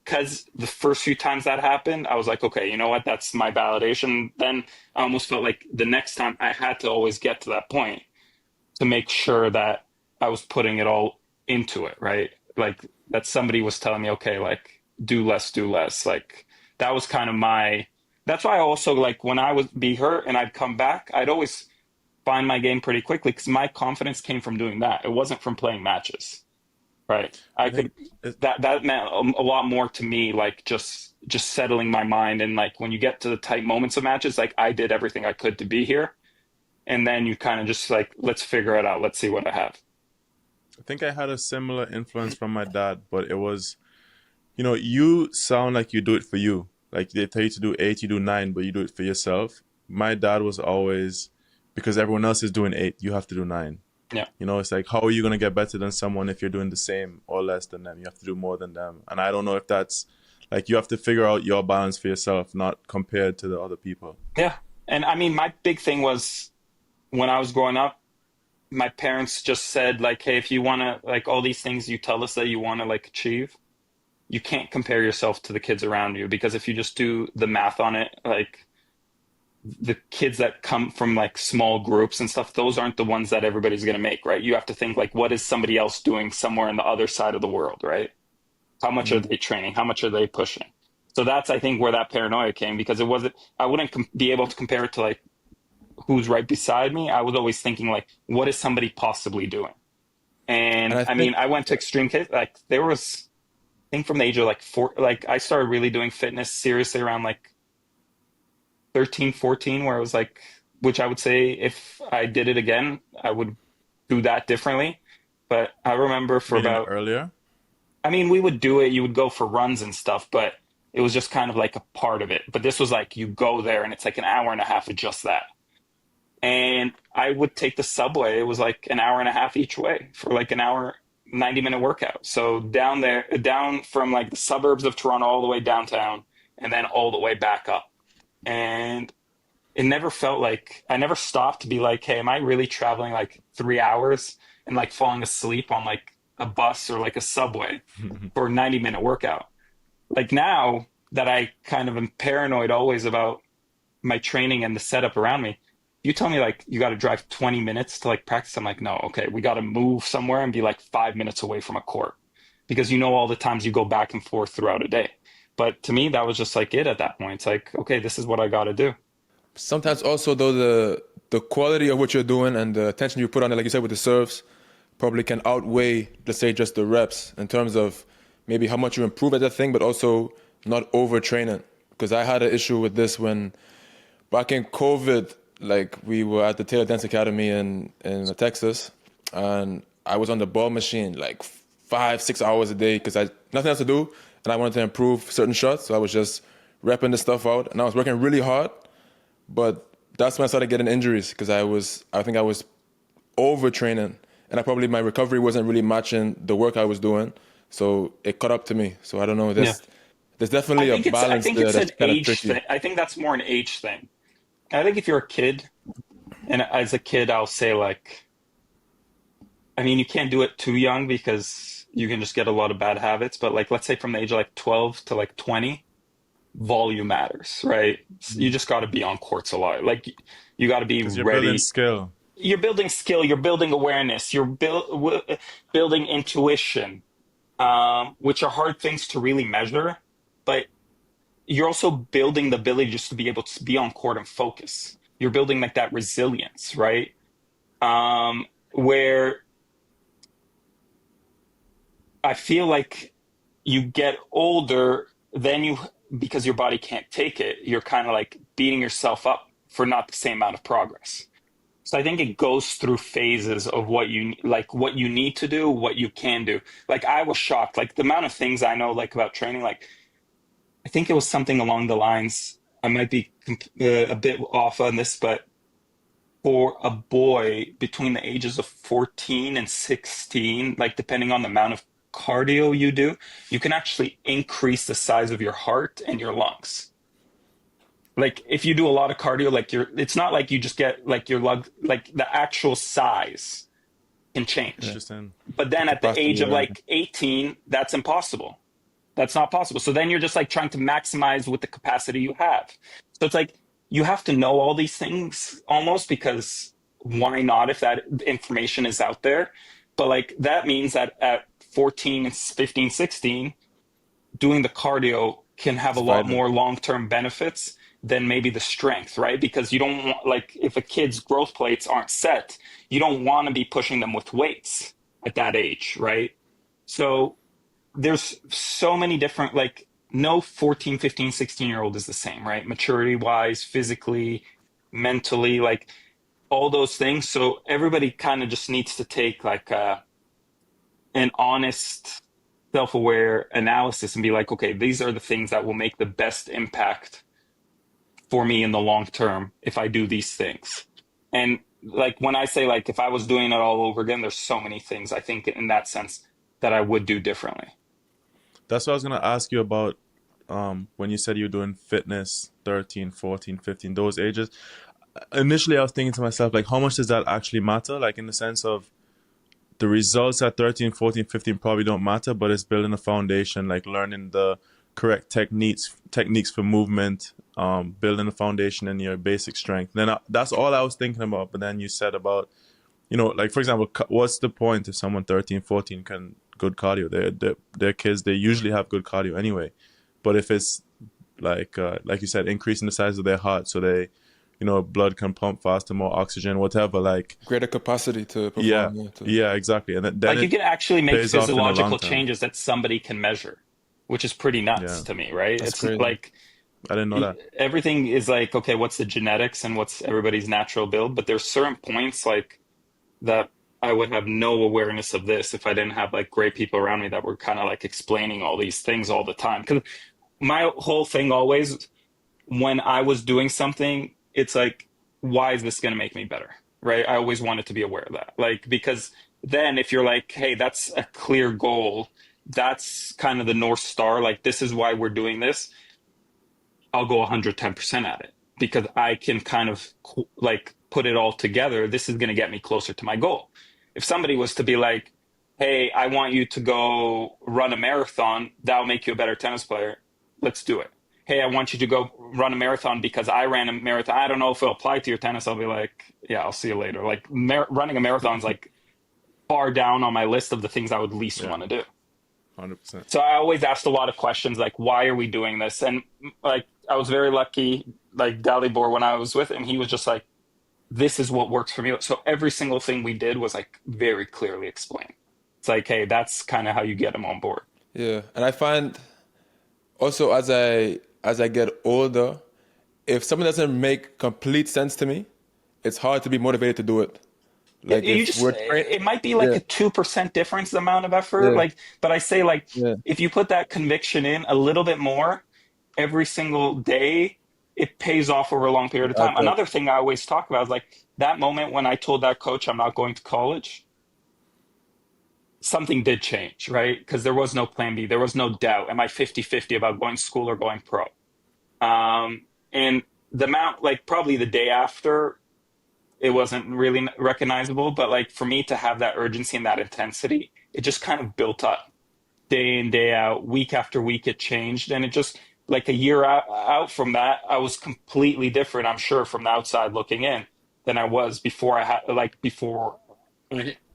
because the first few times that happened, I was like, okay, you know what? That's my validation. Then I almost felt like the next time I had to always get to that point to make sure that I was putting it all into it, right? Like that somebody was telling me, okay, like do less. Like that was kind of that's why I also like when I would be hurt and I'd come back, I'd always find my game pretty quickly because my confidence came from doing that. It wasn't from playing matches, right? I I could think it, that meant a lot more to me, like just settling my mind. And like when you get to the tight moments of matches, like I did everything I could to be here, and then you kind of just like, let's figure it out. Let's see what I have. I think I had a similar influence from my dad, but it was, you sound like you do it for you. Like they tell you to do 8, you do 9, but you do it for yourself. My dad was always, because everyone else is doing 8, you have to do 9. Yeah. It's like, how are you going to get better than someone if you're doing the same or less than them? You have to do more than them. And I don't know if that's, like, you have to figure out your balance for yourself, not compared to the other people. Yeah. And I mean, my big thing was when I was growing up, my parents just said like, hey, if you want to, like all these things you tell us that you want to like achieve, you can't compare yourself to the kids around you, because if you just do the math on it, like the kids that come from like small groups and stuff, those aren't the ones that everybody's going to make, right? You have to think like, what is somebody else doing somewhere in the other side of the world, right? How much are they training? How much are they pushing? So that's, I think, where that paranoia came, because it wasn't, I wouldn't be able to compare it to like who's right beside me. I was always thinking like, what is somebody possibly doing? And And I I think mean, I went to extreme case, like there was, I think from the age of like 4, like I started really doing fitness seriously around like 13, 14, where I was like, which I would say if I did it again, I would do that differently. But I remember for Meaning about, earlier? I mean, we would do it, you would go for runs and stuff, but it was just kind of like a part of it. But this was like you go there and it's like an hour and a half of just that. And I would take the subway. It was like an hour and a half each way for like an hour, 90-minute workout. So down there, down from like the suburbs of Toronto all the way downtown, and then all the way back up. And it never felt like, I never stopped to be like, hey, am I really traveling like 3 hours and like falling asleep on like a bus or like a subway for a 90-minute workout? Like now that I kind of am paranoid always about my training and the setup around me, you tell me like you got to drive 20 minutes to like practice. I'm like, no, okay, we got to move somewhere and be like 5 minutes away from a court, because you know all the times you go back and forth throughout a day. But to me, that was just like it at that point. It's like, okay, this is what I got to do. sometimes also though the quality of what you're doing and the attention you put on it, like you said with the serves, probably can outweigh, let's say, just the reps in terms of maybe how much you improve at that thing, but also not overtraining. Because I had an issue with this when back in COVID, like we were at the Taylor Dance Academy in Texas, and I was on the ball machine like 5-6 hours a day because I nothing else to do, and I wanted to improve certain shots. So I was just repping the stuff out, and I was working really hard. But that's when I started getting injuries because I think I was overtraining, and my recovery wasn't really matching the work I was doing. So it caught up to me. So I don't know. Yeah. There's definitely a I balance think there it's an that's kind of age tricky. thing. I think that's more an age thing. I think if you're a kid, and as a kid, I'll say like, I mean, you can't do it too young because you can just get a lot of bad habits. But like, let's say from the age of like 12 to like 20, volume matters, right? You just got to be on courts a lot. Like, you got to be Because you're building ready. skill. You're building skill. You're building awareness. You're building intuition, which are hard things to really measure. But you're also building the ability just to be able to be on court and focus. You're building like that resilience, right? Where I feel like you get older, then because your body can't take it, you're kind of like beating yourself up for not the same amount of progress. So I think it goes through phases of what you need to do, what you can do. Like I was shocked, like the amount of things I know like about training, like I think it was something along the lines, I might be a bit off on this, but for a boy between the ages of 14 and 16, like depending on the amount of cardio you do, you can actually increase the size of your heart and your lungs. Like if you do a lot of cardio, like it's not like you just get like your lung, like the actual size can change. Interesting. But The then at the capacity, age of right? like 18, that's impossible. That's not possible. So then you're just like trying to maximize with the capacity you have. So it's like you have to know all these things almost, because why not if that information is out there? But like that means that at 14, 15, 16, doing the cardio can have a It's lot vital. more long-term benefits than maybe the strength, right? Because you don't want, like, if a kid's growth plates aren't set, you don't want to be pushing them with weights at that age, right? So there's so many different, like, no 14, 15, 16-year-old is the same, right? Maturity wise, physically, mentally, like all those things. So everybody kind of just needs to take like an honest, self-aware analysis and be like, okay, these are the things that will make the best impact for me in the long term if I do these things. And like when I say, like, if I was doing it all over again, there's so many things I think in that sense that I would do differently. That's what I was going to ask you about when you said you were doing fitness 13, 14, 15, those ages. Initially, I was thinking to myself, like, how much does that actually matter? Like, in the sense of the results at 13, 14, 15 probably don't matter, but it's building a foundation, like learning the correct techniques for movement, building a foundation in your basic strength. Then that's all I was thinking about. But then you said about, like, for example, what's the point if someone 13, 14 can good cardio? They're kids, they usually have good cardio anyway. But if it's like you said, increasing the size of their heart so they, blood can pump faster, more oxygen, whatever, like greater capacity to perform. Yeah, exactly. And then like you can actually make physiological time. changes that somebody can measure, which is pretty nuts to me, right? That's it's crazy. Like, I didn't know that. Everything is like, okay, what's the genetics and what's everybody's natural build? But there's certain points like that I would have no awareness of this if I didn't have like great people around me that were kind of like explaining all these things all the time. Because my whole thing always, when I was doing something, it's like, why is this going to make me better? Right? I always wanted to be aware of that. Like, because then if you're like, hey, that's a clear goal, that's kind of the North Star, like, this is why we're doing this, I'll go 110% at it because I can kind of like put it all together. This is going to get me closer to my goal. If somebody was to be like, hey, I want you to go run a marathon, that'll make you a better tennis player, let's do it. Hey, I want you to go run a marathon because I ran a marathon. I don't know if it'll apply to your tennis. I'll be like, yeah, I'll see you later. Like running a marathon is like far down on my list of the things I would least want to do. 100%. So I always asked a lot of questions like, why are we doing this? And like, I was very lucky, like Dalibor, when I was with him, he was just like, this is what works for me. So every single thing we did was like very clearly explained. It's like, hey, that's kind of how you get them on board. Yeah. And I find also as I get older, if something doesn't make complete sense to me, it's hard to be motivated to do it. Like it might be like a 2% difference, the amount of effort. Like, but I say like, if you put that conviction in a little bit more every single day, it pays off over a long period of time. Another thing I always talk about is like that moment when I told that coach I'm not going to college, something did change, right? Because there was no plan B. There was no doubt. Am I 50-50 about going to school or going pro? And the amount, like probably the day after, it wasn't really recognizable, but like for me to have that urgency and that intensity, it just kind of built up day in, day out, week after week, it changed. And it just like a year out from that, I was completely different, I'm sure, from the outside looking in than I was before I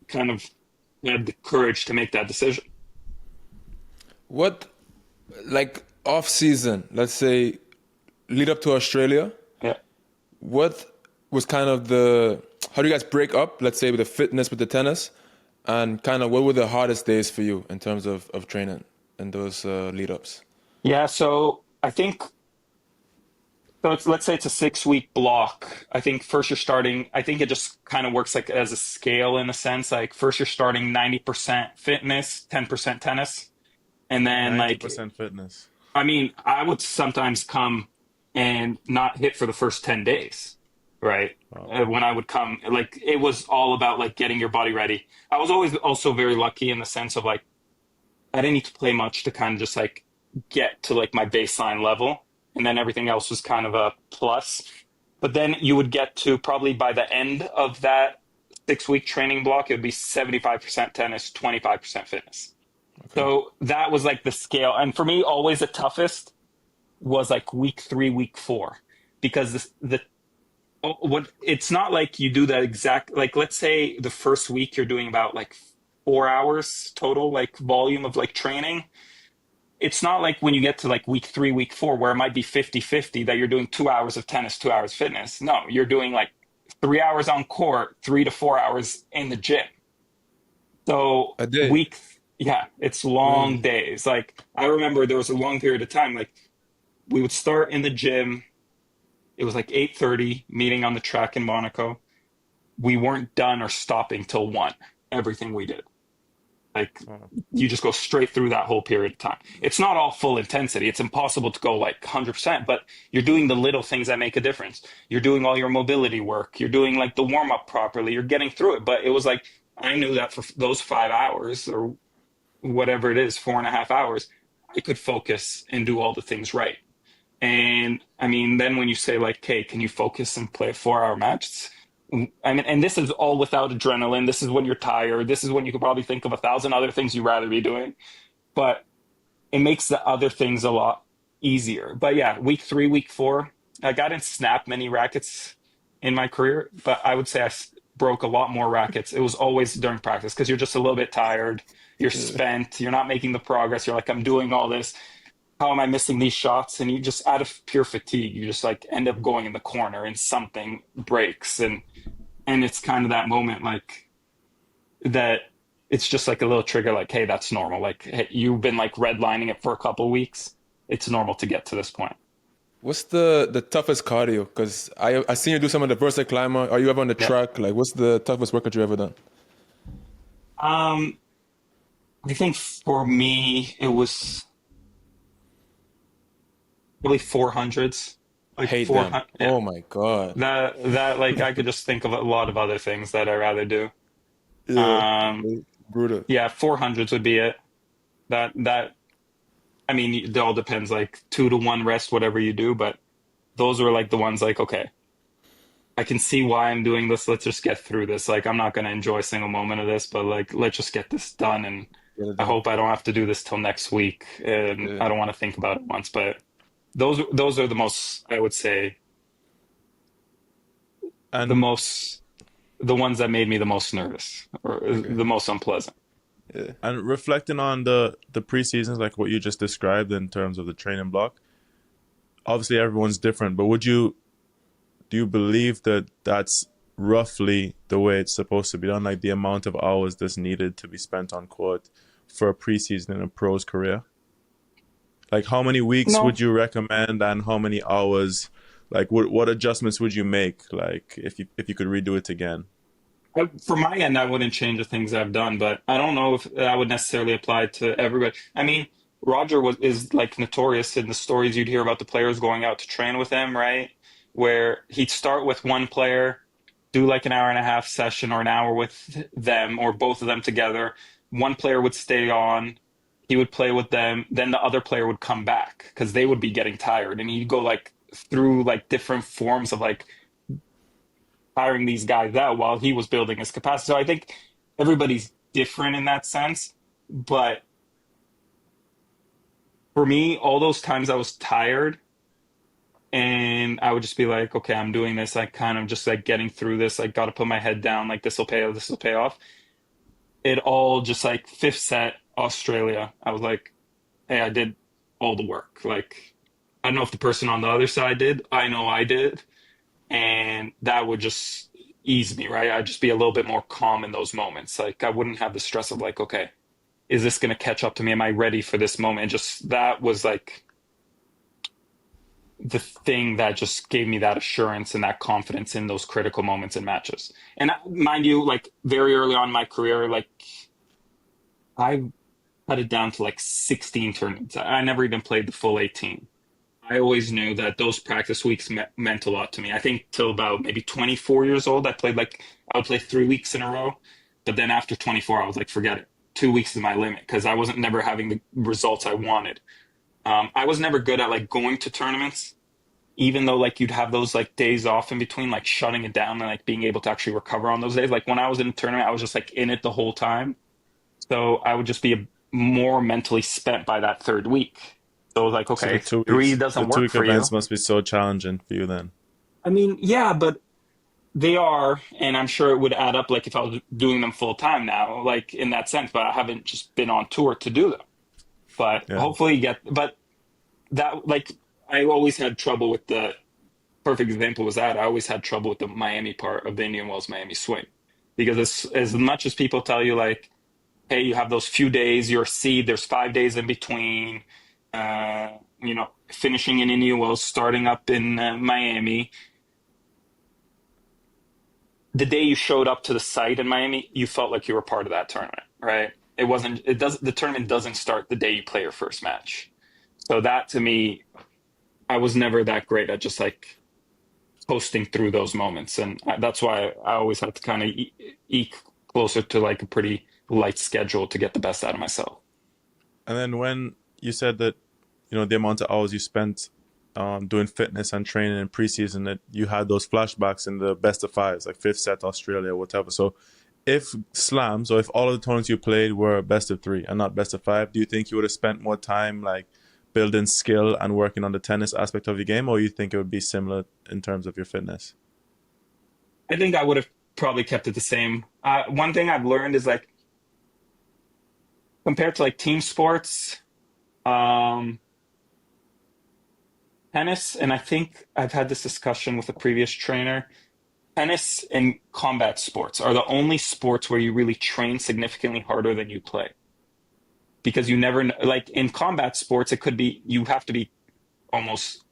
kind of had the courage to make that decision. What, like off season, let's say lead up to Australia. Yeah. What was kind of how do you guys break up, let's say with the fitness, with the tennis, and kind of what were the hardest days for you in terms of training and those lead ups? Yeah. So I think, let's say it's a 6-week block. I think first you're starting, I think it just kind of works like as a scale in a sense, like first you're starting 90% fitness, 10% tennis. And then 90% like fitness. I mean, I would sometimes come and not hit for the first 10 days, right? Wow. When I would come, like it was all about like getting your body ready. I was always also very lucky in the sense of like, I didn't need to play much to kind of just like get to like my baseline level. And then everything else was kind of a plus. But then you would get to probably by the end of that 6-week training block, it would be 75% tennis, 25% fitness. Okay. So that was like the scale. And for me, always the toughest was like week 3, week 4, because it's not like you do that exact, like, let's say the first week you're doing about like 4 hours total, like volume of like training. it's not like when you get to like week 3, week 4, where it might be 50-50 that you're doing 2 hours of tennis, 2 hours fitness. No, you're doing like 3 hours on court, 3 to 4 hours in the gym. So A day. yeah, it's long Really? days. Like I remember there was a long period of time, like we would start in the gym. It was like 8:30, meeting on the track in Monaco. We weren't done or stopping till 1, everything we did. Like Oh, you just go straight through that whole period of time. It's not all full intensity. It's impossible to go like 100%, but you're doing the little things that make a difference. You're doing all your mobility work. You're doing like the warm up properly. You're getting through it. But it was like, I knew that for those 5 hours or whatever it is, 4.5 hours, I could focus and do all the things right. And I mean, then when you say like, "Hey, can you focus and play a 4 hour match?" I mean, and this is all without adrenaline. This is when you're tired. This is when you could probably think of 1,000 other things you'd rather be doing. But it makes the other things a lot easier. But yeah, week 3, week 4, like I didn't snap many rackets in my career, but I would say broke a lot more rackets. It was always during practice because you're just a little bit tired. You're Yeah. spent. You're not making the progress. You're like, I'm doing all this. How am I missing these shots? And you just, out of pure fatigue, you just like end up going in the corner and something breaks. And it's kind of that moment like that it's just like a little trigger like, hey, that's normal. Like, hey, you've been like redlining it for a couple of weeks. It's normal to get to this point. What's the toughest cardio? Because I seen you do some of the versa climber. Are you ever on the Yeah. track? Like, what's the toughest workout you ever done? Um, I think for me, it was probably 400s, like Hate them. 400. Yeah. Oh my god. That like I could just think of a lot of other things that I'd rather do. Yeah. Um, Brutal. yeah, 400s would be it. That I mean, it all depends, like 2 to 1 rest, whatever you do, but those were like the ones like, okay, I can see why I'm doing this. Let's just get through this. Like, I'm not going to enjoy a single moment of this, but like, let's just get this done. And Get it I done. hope I don't have to do this till next week. And Yeah. I don't want to think about it once, but those are the most, I would say, the and most, the ones that made me the most nervous or Okay. the most unpleasant. Yeah. and reflecting on the preseasons, like what you just described in terms of the training block. Obviously, everyone's different, but do you believe that that's roughly the way it's supposed to be done? Like the amount of hours that's needed to be spent on court for a preseason in a pro's career? Like how many weeks No, would you recommend and how many hours? Like what adjustments would you make? Like if you could redo it again? from my end, I wouldn't change the things I've done, but I don't know if that would necessarily apply to everybody. I mean, Roger is like notorious in the stories you'd hear about the players going out to train with him, right? Where he'd start with one player, do like an hour and a half session or an hour with them or both of them together. One player would stay on, he would play with them, then the other player would come back because they would be getting tired, and he'd go like through like different forms of like hiring these guys out while he was building his capacity. So I think everybody's different in that sense. But for me, all those times I was tired and I would just be like, okay, I'm doing this. Like kind of just like getting through this. Like got to put my head down. Like this will pay off. This will pay off. It all just like fifth set Australia. I was like, hey, I did all the work. Like I don't know if the person on the other side did. I know I did. And that would just ease me, right? I'd just be a little bit more calm in those moments. Like I wouldn't have the stress of like, okay, is this going to catch up to me? Am I ready for this moment? And just that was like the thing that just gave me that assurance and that confidence in those critical moments in matches. And mind you, like very early on in my career, like I cut it down to like 16 tournaments. I never even played the full 18. I always knew that those practice weeks meant a lot to me. I think till about maybe 24 years old, I would play 3 weeks in a row. But then after 24, I was like, forget it. 2 weeks is my limit because I wasn't never having the results I wanted. I was never good at like going to tournaments, even though like you'd have those like days off in between, like shutting it down and like being able to actually recover on those days. Like when I was in a tournament, I was just like in it the whole time. So I would just be more mentally spent by that third week. So I was like, So okay, if three the doesn't two work week for you. events must be so challenging for you then. I mean, yeah, but they are, and I'm sure it would add up like if I was doing them full time now, like in that sense, but I haven't just been on tour to do them. But hopefully but that, like, I always had trouble with the perfect example was that I always had trouble with the Miami part of the Indian Wells Miami swing. Because as much as people tell you, like, hey, you have those few days, you're a seed, there's 5 days in between, finishing in Indian Wells, starting up in Miami. The day you showed up to the site in Miami, you felt like you were part of that tournament, right? The tournament doesn't start the day you play your first match. So that, to me, I was never that great at just like coasting through those moments. And that's why I always had to kind of eke closer to like a pretty light schedule to get the best out of myself. And then when you said that, the amount of hours you spent doing fitness and training in preseason, that you had those flashbacks in the best of fives, like fifth set Australia, whatever. So if slams, or if all of the tournaments you played were best of three and not best of five, do you think you would have spent more time like building skill and working on the tennis aspect of your game, or you think it would be similar in terms of your fitness? I think I would have probably kept it the same. One thing I've learned is, like, compared to like team sports, tennis, and I think I've had this discussion with a previous trainer, tennis and combat sports are the only sports where you really train significantly harder than you play. Because you never, like in combat sports, it could be, you have to be almost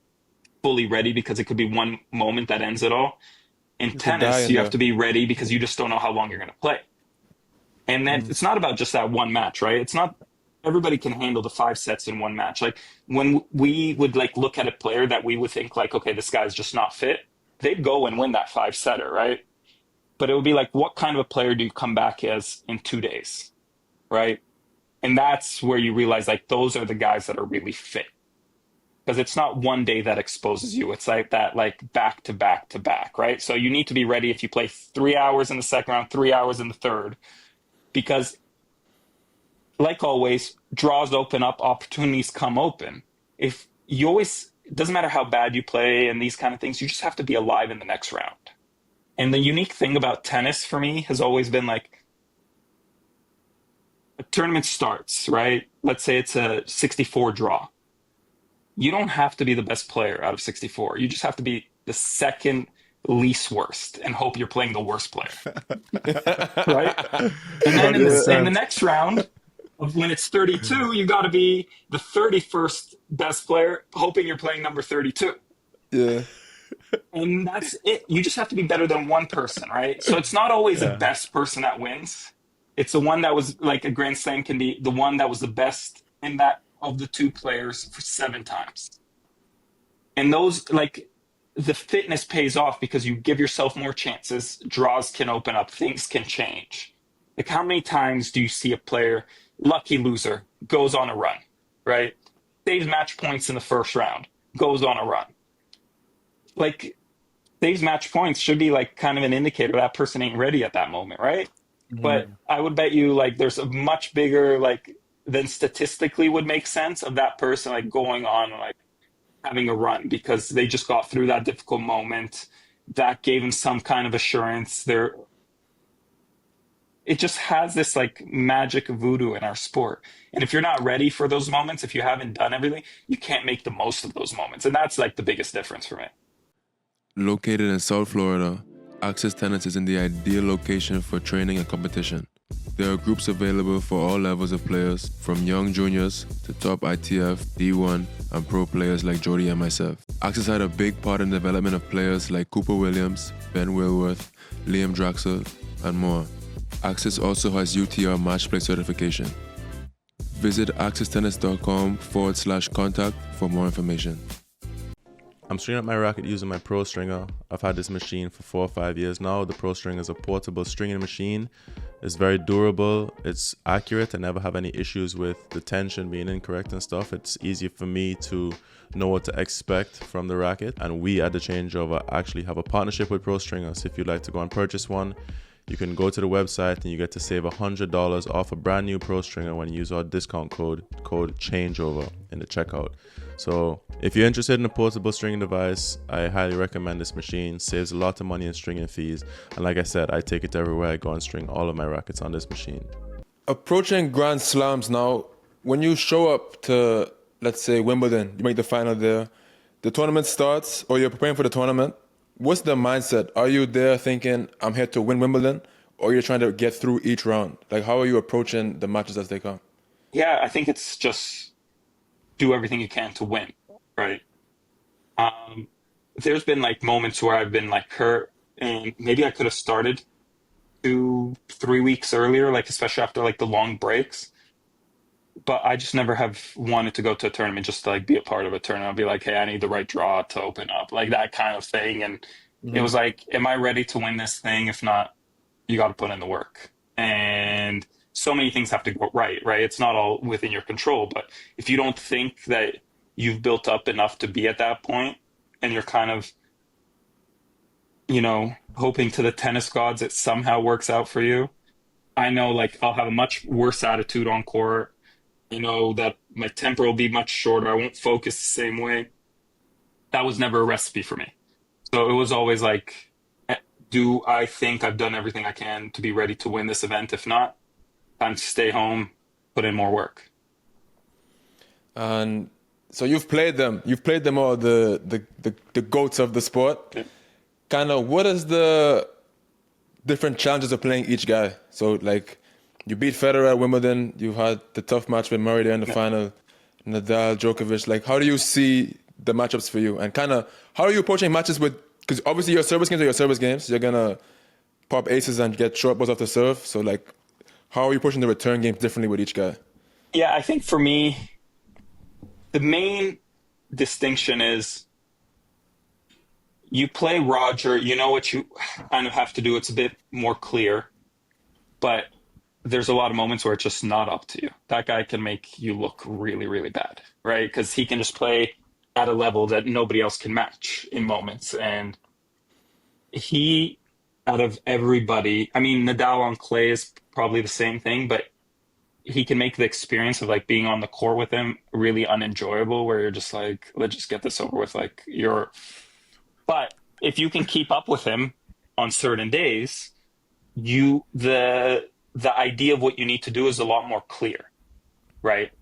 fully ready because it could be one moment that ends it all. In tennis, you have to be ready because you just don't know how long you're going to play. And then it's not about just that one match, right? It's not, everybody can handle the 5 sets in one match. Like when we would like look at a player that we would think like, okay, this guy's just not fit, they'd go and win that 5-setter, right? But it would be like, what kind of a player do you come back as in 2 days, right? And that's where you realize like those are the guys that are really fit. Because it's not one day that exposes you. It's like that, like back to back to back, right? So you need to be ready if you play 3 hours in the second round, 3 hours in the third. Because like always, draws open up, opportunities come open. If you always, it doesn't matter how bad you play and these kind of things, you just have to be alive in the next round. And the unique thing about tennis for me has always been like, a tournament starts, right? Let's say it's a 64 draw. You don't have to be the best player out of 64. You just have to be the second least worst and hope you're playing the worst player. Right? And then in the next round, when it's 32, you got to be the 31st best player, hoping you're playing number 32. Yeah. And that's it. You just have to be better than one person, right? So it's not always the best person that wins. It's the one that was like a Grand Slam can be the one that was the best in that of the 2 players for 7 times. And those, like, the fitness pays off because you give yourself more chances. Draws can open up. Things can change. Like, how many times do you see a player, lucky loser, goes on a run, right? Saves match points in the first round, goes on a run. Like, saves match points should be like kind of an indicator that person ain't ready at that moment, right? But I would bet you like there's a much bigger like than statistically would make sense of that person like going on like having a run because they just got through that difficult moment that gave them some kind of assurance. It just has this like magic voodoo in our sport. And if you're not ready for those moments, if you haven't done everything, you can't make the most of those moments. And that's like the biggest difference for me. Located in South Florida, Access Tennis is in the ideal location for training and competition. There are groups available for all levels of players, from young juniors to top ITF, D1, and pro players like Jody and myself. Access had a big part in the development of players like Cooper Williams, Ben Wilworth, Liam Draxler, and more. Access also has UTR match play certification. Visit accesstennis.com/contact for more information. I'm stringing up my racket using my Pro Stringer. I've had this machine for 4 or 5 years now. The Pro Stringer is a portable stringing machine. It's very durable. It's accurate. I never have any issues with the tension being incorrect and stuff. It's easy for me to know what to expect from the racket. And we at the Changeover actually have a partnership with Pro Stringer. So if you'd like to go and purchase one, you can go to the website and you get to save $100 off a brand new Pro Stringer when you use our discount code CHANGEOVER in the checkout. So if you're interested in a portable stringing device, I highly recommend this machine. Saves a lot of money in stringing fees. And like I said, I take it everywhere I go and string all of my rackets on this machine. Approaching Grand Slams now, when you show up to, let's say, Wimbledon, you make the final there, the tournament starts, or you're preparing for the tournament, what's the mindset? Are you there thinking, I'm here to win Wimbledon, or you're trying to get through each round? Like, how are you approaching the matches as they come? Yeah, I think it's just do everything you can to win, right? Um, there's been like moments where I've been like hurt, and maybe I could have started 2, 3 weeks earlier, like especially after like the long breaks. But I just never have wanted to go to a tournament just to like be a part of a tournament. I'll be like, hey, I need the right draw to open up, like that kind of thing. And it was like, am I ready to win this thing? If not, you got to put in the work. And so many things have to go right, right? It's not all within your control. But if you don't think that you've built up enough to be at that point, and you're kind of, hoping to the tennis gods it somehow works out for you, I know like I'll have a much worse attitude on court. I know that my temper will be much shorter. I won't focus the same way. That was never a recipe for me. So it was always like, do I think I've done everything I can to be ready to win this event? If not, time to stay home, put in more work. And so you've played them. You've played them all, the goats of the sport. Yeah. Kind of, what is the different challenges of playing each guy? So, like, you beat Federer at Wimbledon. You had the tough match with Murray there in the final. Nadal, Djokovic. Like, how do you see the matchups for you? And kind of, how are you approaching matches with... Because obviously your service games are your service games. You're going to pop aces and get short balls off the serve. So, like, how are you approaching the return games differently with each guy? Yeah, I think for me, the main distinction is you play Roger, you know what you kind of have to do. It's a bit more clear, but there's a lot of moments where it's just not up to you. That guy can make you look really, really bad, right? Because he can just play at a level that nobody else can match in moments. And he, out of everybody, I mean, Nadal on clay is probably the same thing, but he can make the experience of like being on the court with him really unenjoyable, where you're just like, let's just get this over with. But if you can keep up with him on certain days, the idea of what you need to do is a lot more clear, right?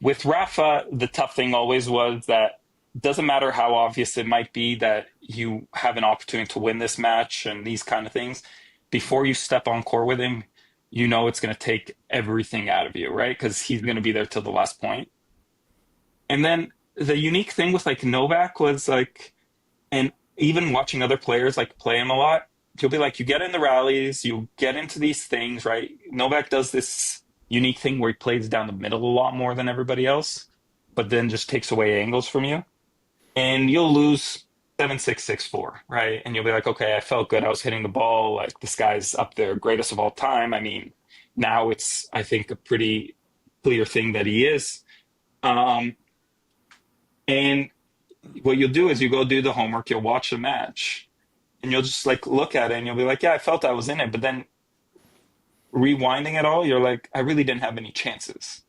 With Rafa, the tough thing always was that it doesn't matter how obvious it might be that you have an opportunity to win this match and these kind of things, before you step on court with him, it's going to take everything out of you, right? Because he's going to be there till the last point. And then the unique thing with like Novak was like, and even watching other players like play him a lot, you'll be like, you get in the rallies, you get into these things, right? Novak does this unique thing where he plays down the middle a lot more than everybody else, but then just takes away angles from you. And you'll lose 7-6, 6-4, right? And you'll be like, okay, I felt good. I was hitting the ball. Like, this guy's up there, greatest of all time. I mean, now it's, I think, a pretty clear thing that he is. And what you'll do is you go do the homework, you'll watch the match, and you'll just like look at it and you'll be like, yeah, I felt I was in it. But then rewinding it all, you're like, I really didn't have any chances.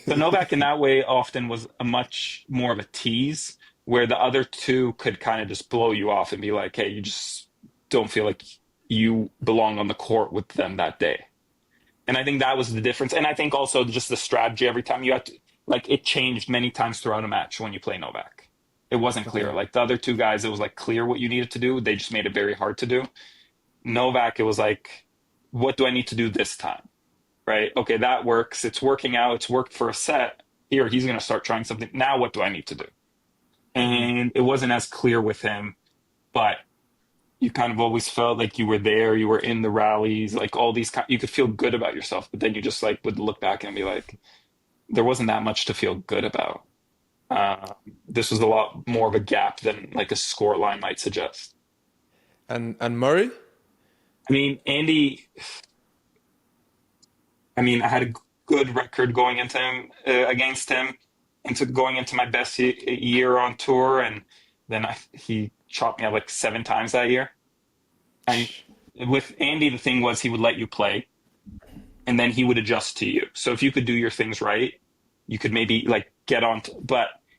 So Novak in that way often was a much more of a tease, where the other two could kind of just blow you off and be like, hey, you just don't feel like you belong on the court with them that day. And I think that was the difference. And I think also just the strategy every time you had to, like, it changed many times throughout a match when you play Novak. It wasn't clear. Like the other two guys, it was like clear what you needed to do. They just made it very hard to do. Novak, it was like, what do I need to do this time? Right? Okay, that works. It's working out. It's worked for a set. Here, he's going to start trying something. Now, what do I need to do? And it wasn't as clear with him, but you kind of always felt like you were there. You were in the rallies, like all these, you could feel good about yourself. But then you just like would look back and be like, there wasn't that much to feel good about. This was a lot more of a gap than like a score line might suggest. And Murray? I mean, Andy, I had a good record going into him, against him, going into my best year on tour, and then he chopped me out like 7 times that year. And with Andy, the thing was he would let you play, and then he would adjust to you. So if you could do your things right, you could maybe like get on.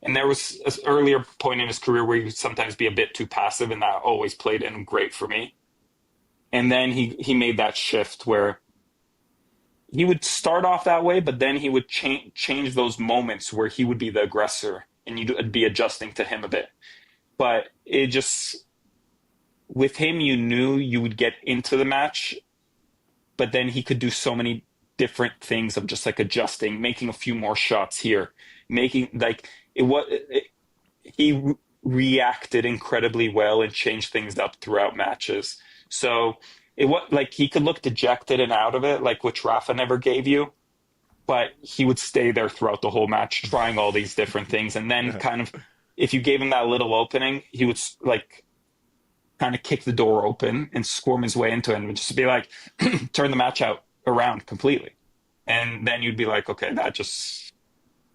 And there was an earlier point in his career where he would sometimes be a bit too passive, and that always played in great for me. And then he made that shift where he would start off that way, but then he would change those moments where he would be the aggressor and you'd be adjusting to him a bit. But it just, with him, you knew you would get into the match, but then he could do so many different things of just like adjusting, making a few more shots here, making like he reacted incredibly well and changed things up throughout matches. So it was like he could look dejected and out of it, like which Rafa never gave you, but he would stay there throughout the whole match, trying all these different things. And then kind of, if you gave him that little opening, he would like kind of kick the door open and squirm his way into it and would just be like, turn the match out around completely. And then you'd be like, okay, that just,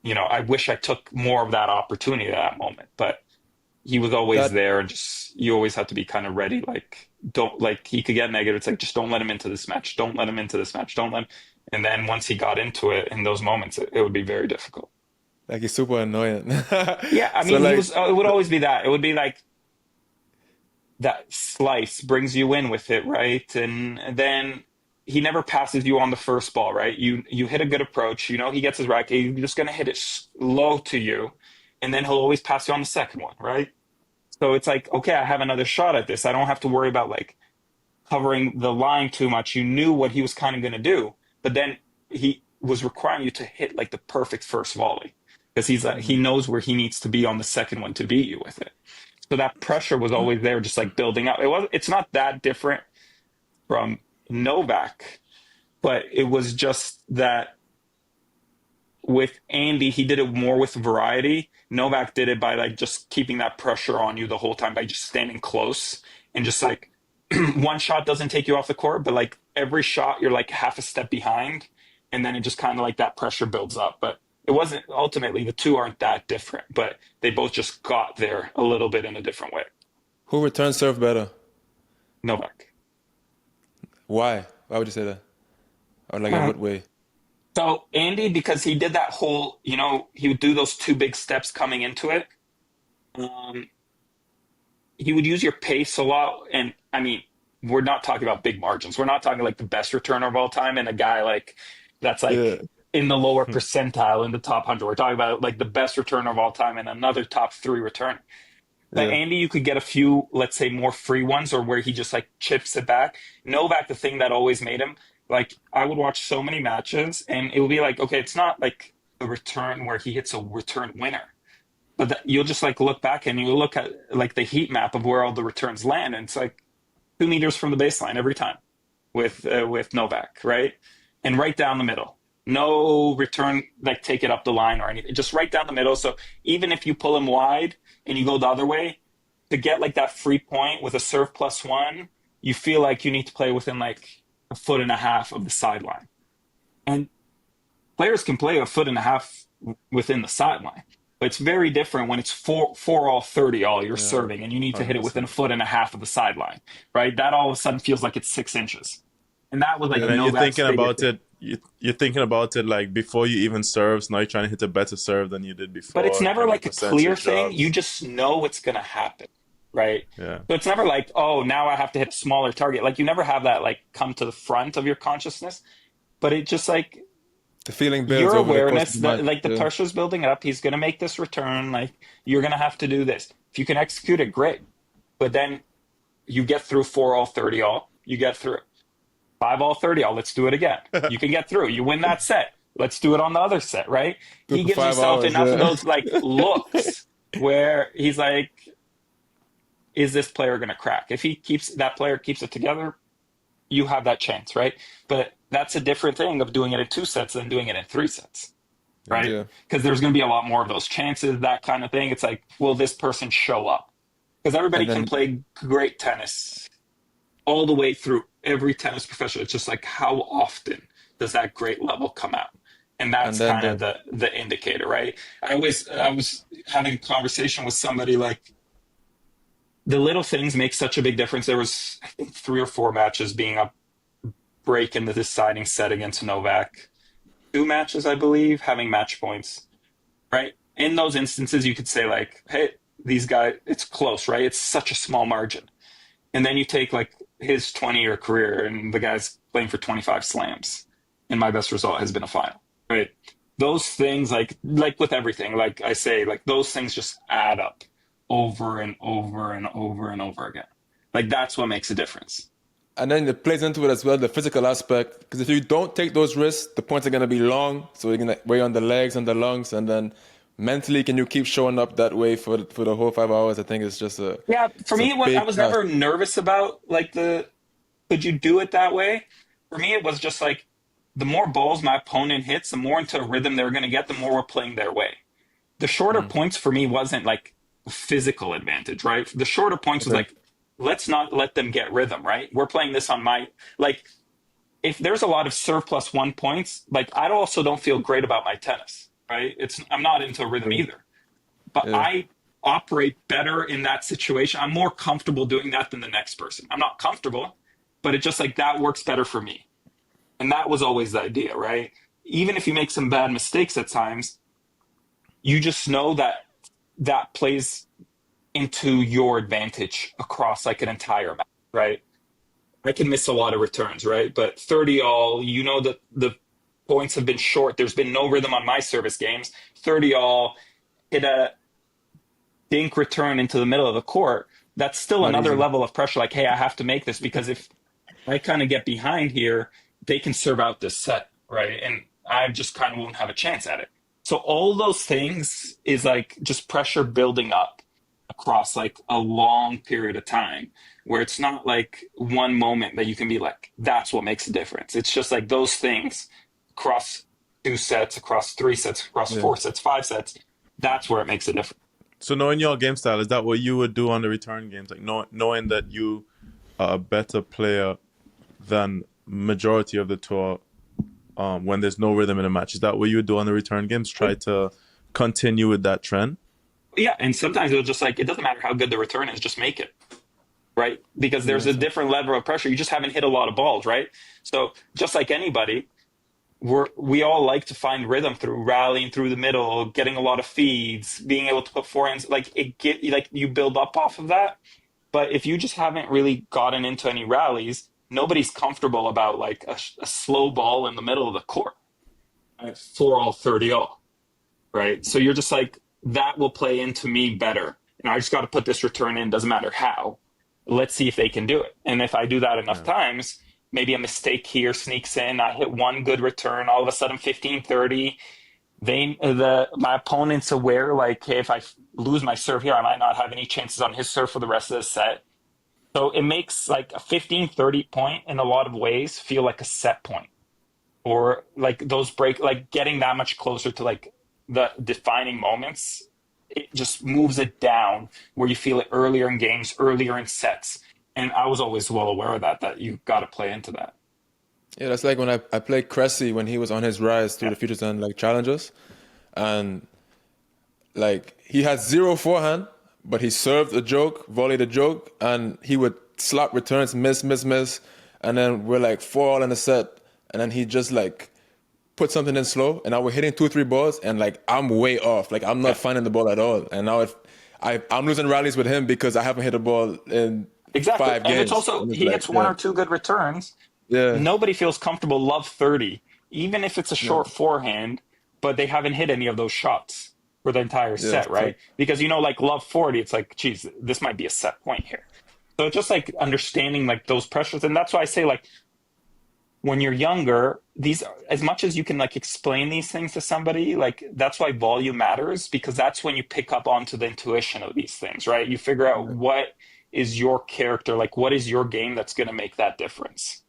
I wish I took more of that opportunity at that moment. But he was always there, and just, you always have to be kind of ready. Like, don't, like, he could get negative. It's like, just don't let him into this match. Don't let him into this match. Don't let him. And then once he got into it in those moments, it would be very difficult. Like, he's super annoying. Yeah, I mean, it would always be that. It would be like that slice brings you in with it, right? And then he never passes you on the first ball, right? You hit a good approach. He gets his racket. You're just going to hit it low to you, and then he'll always pass you on the second one, right? So it's like, okay, I have another shot at this. I don't have to worry about like covering the line too much. You knew what he was kind of going to do, but then he was requiring you to hit like the perfect first volley because he knows where he needs to be on the second one to beat you with it. So that pressure was always there, just like building up. It's not that different from Novak, but it was just that with Andy, he did it more with variety. Novak did it by like just keeping that pressure on you the whole time by just standing close and just like one shot doesn't take you off the court, but like every shot you're like half a step behind, and then it just kind of like that pressure builds up. But it wasn't, ultimately the two aren't that different, but they both just got there a little bit in a different way. Who returns serve better? Novak. Why? Why would you say that? Or like in what way? So Andy, because he did that whole, he would do those two big steps coming into it. He would use your pace a lot. And I mean, we're not talking about big margins. We're not talking like the best returner of all time and a guy like that's like in the lower percentile in the top 100. We're talking about like the best returner of all time and another top 3 return. But Andy, you could get a few, let's say, more free ones or where he just like chips it back. Novak, the thing that always made him, like I would watch so many matches and it would be like, okay, it's not like a return where he hits a return winner. But you'll just like look back and you look at like the heat map of where all the returns land. And it's like 2 meters from the baseline every time with Novak, right? And right down the middle. No return, like take it up the line or anything, just right down the middle. So even if you pull him wide and you go the other way, to get like that free point with a serve +1, you feel like you need to play within like 1.5 feet of the sideline. And players can play 1.5 feet within the sideline, but it's very different when it's 4-all, 30-all, you're serving and you need to hit it within 1.5 feet of the sideline, right? That all of a sudden feels like it's 6 inches. And that was like, and you're thinking about it. You're thinking about it like before you even serve. Now you're trying to hit a better serve than you did before. But it's never like a clear thing. You just know what's going to happen, right? Yeah. So it's never like, oh, now I have to hit a smaller target. Like you never have that like come to the front of your consciousness. But it just like the feeling builds your over awareness, the like the pressure's building up. He's going to make this return. Like you're going to have to do this. If you can execute it, great. But then you get through 4-all, 30-all. You get through 5-all, 30-all. Let's do it again. You can get through. You win that set. Let's do it on the other set, right? He gives himself enough of those like looks where he's like, is this player going to crack? If that player keeps it together, you have that chance, right? But that's a different thing of doing it in 2 sets than doing it in 3 sets, right? Because there's going to be a lot more of those chances, that kind of thing. It's like, will this person show up? Because everybody can play great tennis all the way through every tennis professional. It's just like, how often does that great level come out? And that's kind of the indicator, right? I was having a conversation with somebody like, the little things make such a big difference. There was, I think, 3 or 4 matches being a break in the deciding set against Novak. 2 matches, I believe, having match points, right? In those instances, you could say like, hey, these guys, it's close, right? It's such a small margin. And then you take like his 20-year career and the guy's playing for 25 slams. and my best result has been a final, right? Those things, like with everything, like I say, like those things just add up over and over and over and over again. Like that's what makes a difference. And then it plays into it as well, the physical aspect. Because if you don't take those risks, the points are going to be long. So you're going to weigh on the legs and the lungs. And then mentally, can you keep showing up that way for the whole 5 hours? I think it's just a Yeah, for me, what I was task. never nervous about, like could you do it that way? For me, it was just like the more balls my opponent hits, the more into a rhythm they're going to get, the more we're playing their way. The shorter points for me wasn't like physical advantage, right? The shorter points was Okay. like, let's not let them get rhythm, right? We're playing this on my, like, if there's a lot of serve plus 1 points, like I also don't feel great about my tennis, right? I'm not into rhythm either, but Yeah. I operate better in that situation. I'm more comfortable doing that than the next person. I'm not comfortable, but it's just like that works better for me. And that was always the idea, right? Even if you make some bad mistakes at times, you just know that that plays into your advantage across like an entire match, right? I can miss a lot of returns, right? But 30 all, you know that the points have been short. There's been no rhythm on my service games. 30 all, hit a dink return into the middle of the court. That's still Not another easy. level of pressure. Like, hey, I have to make this because if I kind of get behind here, they can serve out this set, right? And I just kind of won't have a chance at it. So all those things is like just pressure building up across like a long period of time where it's not like one moment that you can be like, that's what makes a difference. It's just like those things across 2 sets, across 3 sets, across Yeah. 4 sets, 5 sets. That's where it makes a difference. So knowing your game style, is that what you would do on the return games? Like knowing that you are a better player than majority of the tour when there's no rhythm in a match. Is that what you would do on the return games? Try to continue with that trend? Yeah, and sometimes it'll just like, it doesn't matter how good the return is, just make it, right? Because there's Yeah. a different level of pressure. You just haven't hit a lot of balls, right? So just like anybody, we all like to find rhythm through rallying through the middle, getting a lot of feeds, being able to put forehands. Like you build up off of that. But if you just haven't really gotten into any rallies, nobody's comfortable about like a slow ball in the middle of the court at 4 all 30 all, right? So you're just like, that will play into me better, and I just got to put this return in. Doesn't matter how. Let's see if they can do it. And if I do that enough times, maybe a mistake here sneaks in. I hit one good return, all of a sudden 15-30. My opponent's aware, like, hey, if I lose my serve here, I might not have any chances on his serve for the rest of the set. So it makes like a 15-30 point in a lot of ways feel like a set point, or like those like getting that much closer to like the defining moments. It just moves it down where you feel it earlier in games, earlier in sets. And I was always well aware of that you got to play into that. Yeah, that's like when I played Cressy when he was on his rise through Yeah. the Futures and like challenges. And like he had zero forehand, but he served a joke, volleyed a joke, and he would slap returns, miss. And then we're like 4 all in a set. And then he just like put something in slow, and I was hitting 2-3 balls, and like I'm way off. Like I'm not finding the ball at all. And now I'm losing rallies with him because I haven't hit a ball in Exactly. 5 And it's games. also, And it's he like, hits 1 or 2 good returns. yeah. Nobody feels comfortable love 30, even if it's a short forehand, but they haven't hit any of those shots for the entire set, right? Because, like love 40, it's like, geez, this might be a set point here. So it's just like understanding like those pressures. And that's why I say like, when you're younger, as much as you can like explain these things to somebody, like that's why volume matters, because that's when you pick up onto the intuition of these things, right? You figure out what is your character, like what is your game that's going to make that difference.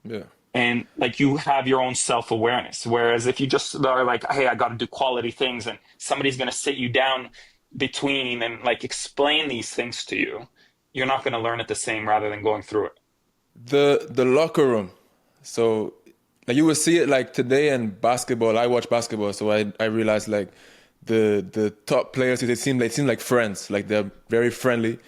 Yeah. And like you have your own self-awareness. Whereas if you just are like, hey, I got to do quality things, and somebody's going to sit you down between and like explain these things to you, you're not going to learn it the same rather than going through it. The locker room. So like you will see it like today in basketball. I watch basketball, so I realized like the top players, they seem like friends. Like they're very friendly.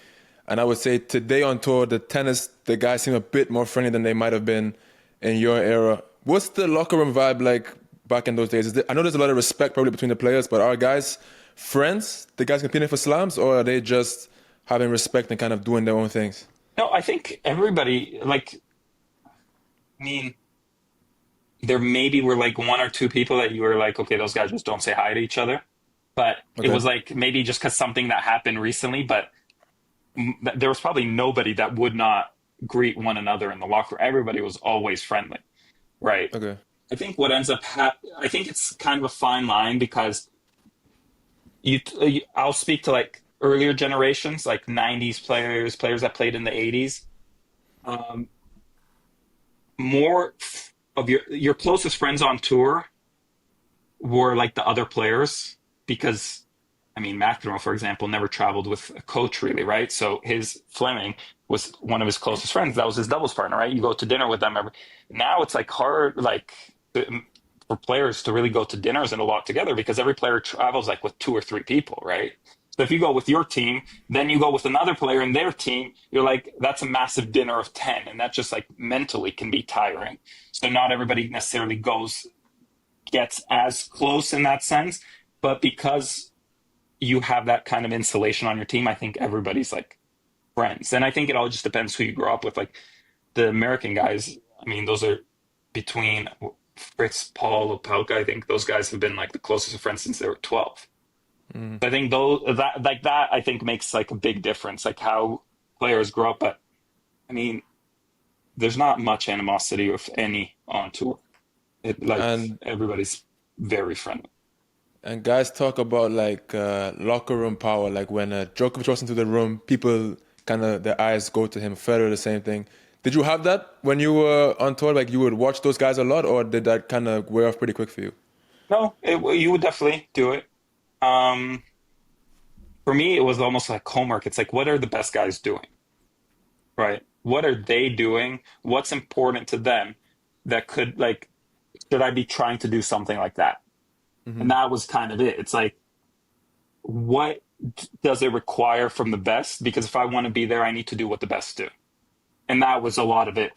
And I would say today on tour, the guys seem a bit more friendly than they might have been in your era. What's the locker room vibe like back in those days? I know there's a lot of respect probably between the players, but are guys friends? The guys competing for slams, or are they just having respect and kind of doing their own things? No, I think everybody, like, I mean, there maybe were like one or two people that you were like, okay, those guys just don't say hi to each other. But it Okay. was like maybe just because something that happened recently, but there was probably nobody that would not greet one another in the locker room. Everybody was always friendly, right? Okay. I think what ends up I think it's kind of a fine line because I'll speak to like earlier generations, like 90s players, players that played in the 80s. Um, more of your closest friends on tour were like the other players because I mean McEnroe, for example, never traveled with a coach really, right? So his Fleming was one of his closest friends. That was his doubles partner, right? You go to dinner with them every. Now it's like hard, like for players to really go to dinners and a lot together because every player travels like with two or three people, right? So if you go with your team, then you go with another player in their team, you're like, that's a massive dinner of 10. And that just like mentally can be tiring. So not everybody necessarily gets as close in that sense. But because you have that kind of insulation on your team, I think everybody's like friends. And I think it all just depends who you grow up with. Like the American guys, I mean, those are between Fritz, Paul, Opelka. I think those guys have been like the closest friends since they were 12. Mm. I think those that like that I think makes like a big difference, like how players grow up. But I mean, there's not much animosity, if any, on tour. Like And everybody's very friendly. guys talk about like locker room power. Like when Djokovic walks into the room, people kind of their eyes go to him. Federer, the same thing. Did you have that when you were on tour? Like you would watch those guys a lot, or did that kind of wear off pretty quick for you? No, you would definitely do it. Um, for me, it was almost like homework. It's like, what are the best guys doing? Right? What are they doing? What's important to them that could like, should I be trying to do something like that? And Hmm. that was kind of it. It's like, what does it require from the best? Because if I want to be there, I need to do what the best do. And that was a lot of it,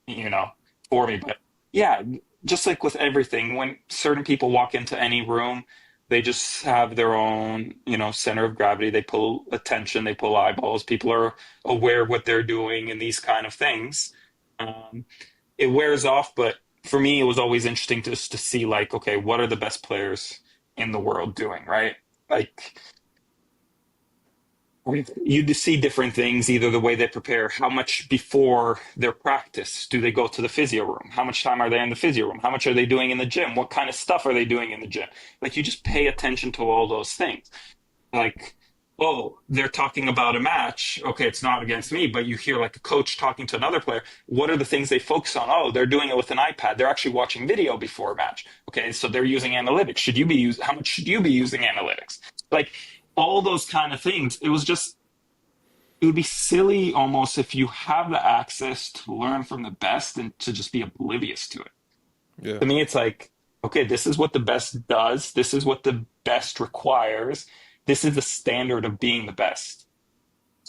you know, for me. But yeah, just like with everything, when certain people walk into any room, they just have their own, center of gravity. They pull attention, they pull eyeballs. People are aware of what they're doing and these kind of things. Um, it wears off, but for me, it was always interesting just to see like, okay, what are the best players in the world doing, right? Like you see different things, either the way they prepare, how much before their practice do they go to the physio room? How much time are they in the physio room? How much are they doing in the gym? What kind of stuff are they doing in the gym? Like you just pay attention to all those things. Like, oh, they're talking about a match. Okay, it's not against me, but you hear like a coach talking to another player. What are the things they focus on? Oh, they're doing it with an iPad. They're actually watching video before a match. Okay, so they're using analytics. How much should you be using analytics? Like all those kind of things. It would be silly almost if you have the access to learn from the best and to just be oblivious to it. Yeah. To me, it's like, okay, this is what the best does. This is what the best requires. This is the standard of being the best.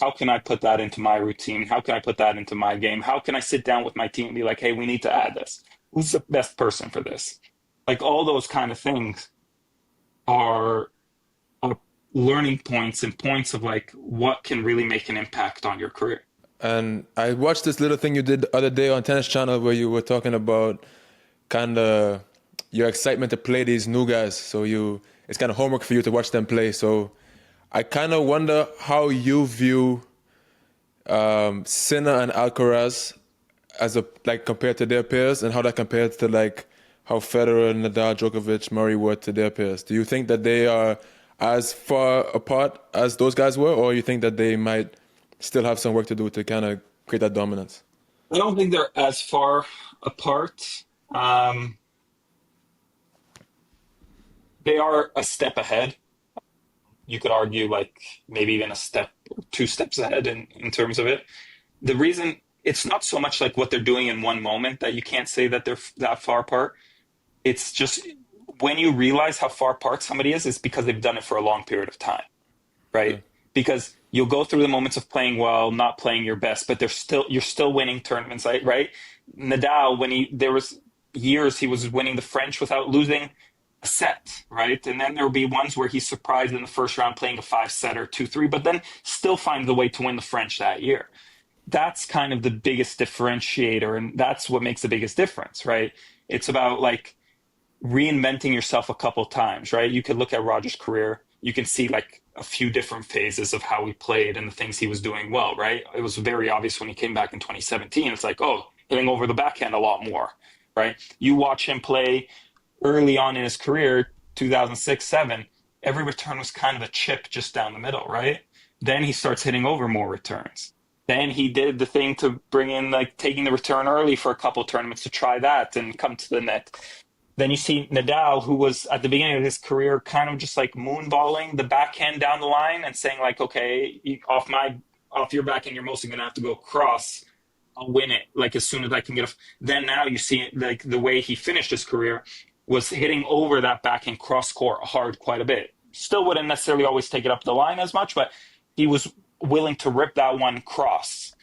How can I put that into my routine? How can I put that into my game? How can I sit down with my team and be like, hey, we need to add this? Who's the best person for this? Like all those kind of things are learning points and points of like what can really make an impact on your career. And I watched this little thing you did the other day on Tennis Channel where you were talking about kind of your excitement to play these new guys. So it's kind of homework for you to watch them play. So I kind of wonder how you view Sinner and Alcaraz as like compared to their peers, and how that compares to like how Federer, Nadal, Djokovic, Murray were to their peers. Do you think that they are as far apart as those guys were, or you think that they might still have some work to do to kind of create that dominance? I don't think they're as far apart. Um, they are a step ahead. You could argue like maybe even a step or two steps ahead in terms of it. The reason it's not so much like what they're doing in one moment that you can't say that they're that far apart. It's just when you realize how far apart somebody is, it's because they've done it for a long period of time, right? Okay. Because you'll go through the moments of playing well, not playing your best, but you're still winning tournaments, right? Nadal, there was years he was winning the French without losing a set, right? And then there will be ones where he's surprised in the first round playing a 5 set or 2-3, but then still finds a way to win the French that year. That's kind of the biggest differentiator, and that's what makes the biggest difference, right? It's about like reinventing yourself a couple times, right? You could look at Roger's career. You can see like a few different phases of how he played and the things he was doing well, right? It was very obvious when he came back in 2017. It's like, oh, hitting over the backhand a lot more, right? You watch him play early on in his career, 2006, 7, every return was kind of a chip just down the middle, right? Then he starts hitting over more returns. Then he did the thing to bring in like taking the return early for a couple tournaments to try that and come to the net. Then you see Nadal, who was at the beginning of his career kind of just like moonballing the backhand down the line and saying like, okay, off your backhand, you're mostly going to have to go cross. I'll win it like as soon as I can get. Then now you see like the way he finished his career was hitting over that backhand cross court hard quite a bit. Still wouldn't necessarily always take it up the line as much, but he was willing to rip that one cross.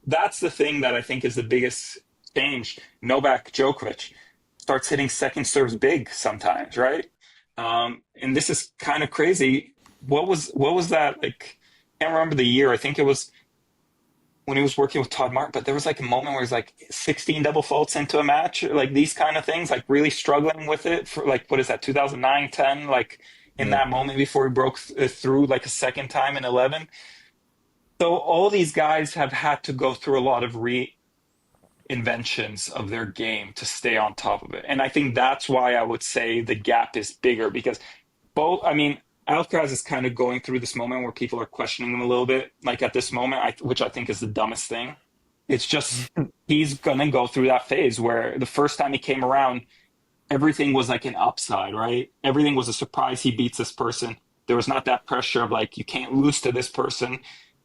That's the thing that I think is the biggest change. Novak Djokovic starts hitting second serves big sometimes, right? And this is kind of crazy. What was that like? I can't remember the year. I think it was when he was working with Todd Martin, but there was like a moment where he's like 16 double faults into a match, like these kind of things, like really struggling with it for like, what is that, 2009, 10, like in that moment before he broke through like a second time in 11. So all these guys have had to go through a lot of reinventions of their game to stay on top of it. And I think that's why I would say the gap is bigger because Alcaraz is kind of going through this moment where people are questioning him a little bit, like at this moment, which I think is the dumbest thing. It's just he's going to go through that phase where the first time he came around, everything was like an upside, right? Everything was a surprise. He beats this person. There was not that pressure of like, you can't lose to this person.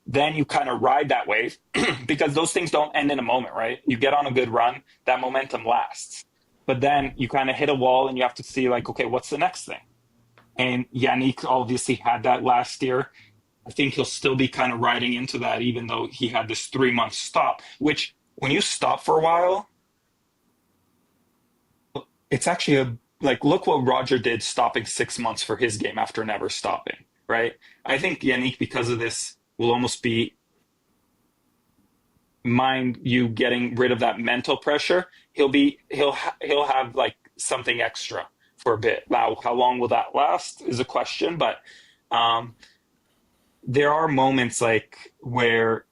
Then you kind of ride that wave because those things don't end in a moment, right? You get on a good run, that momentum lasts. But then you kind of hit a wall and you have to see like, okay, what's the next thing? And Yannick obviously had that last year. I think he'll still be kind of riding into that, even though he had this 3-month stop, which when you stop for a while, it's actually like, look what Roger did stopping 6 months for his game after never stopping, right? I think Yannick, because of this, will almost be mind you getting rid of that mental pressure. He'll have like something extra for a bit. Now, how long will that last is a question, but there are moments like where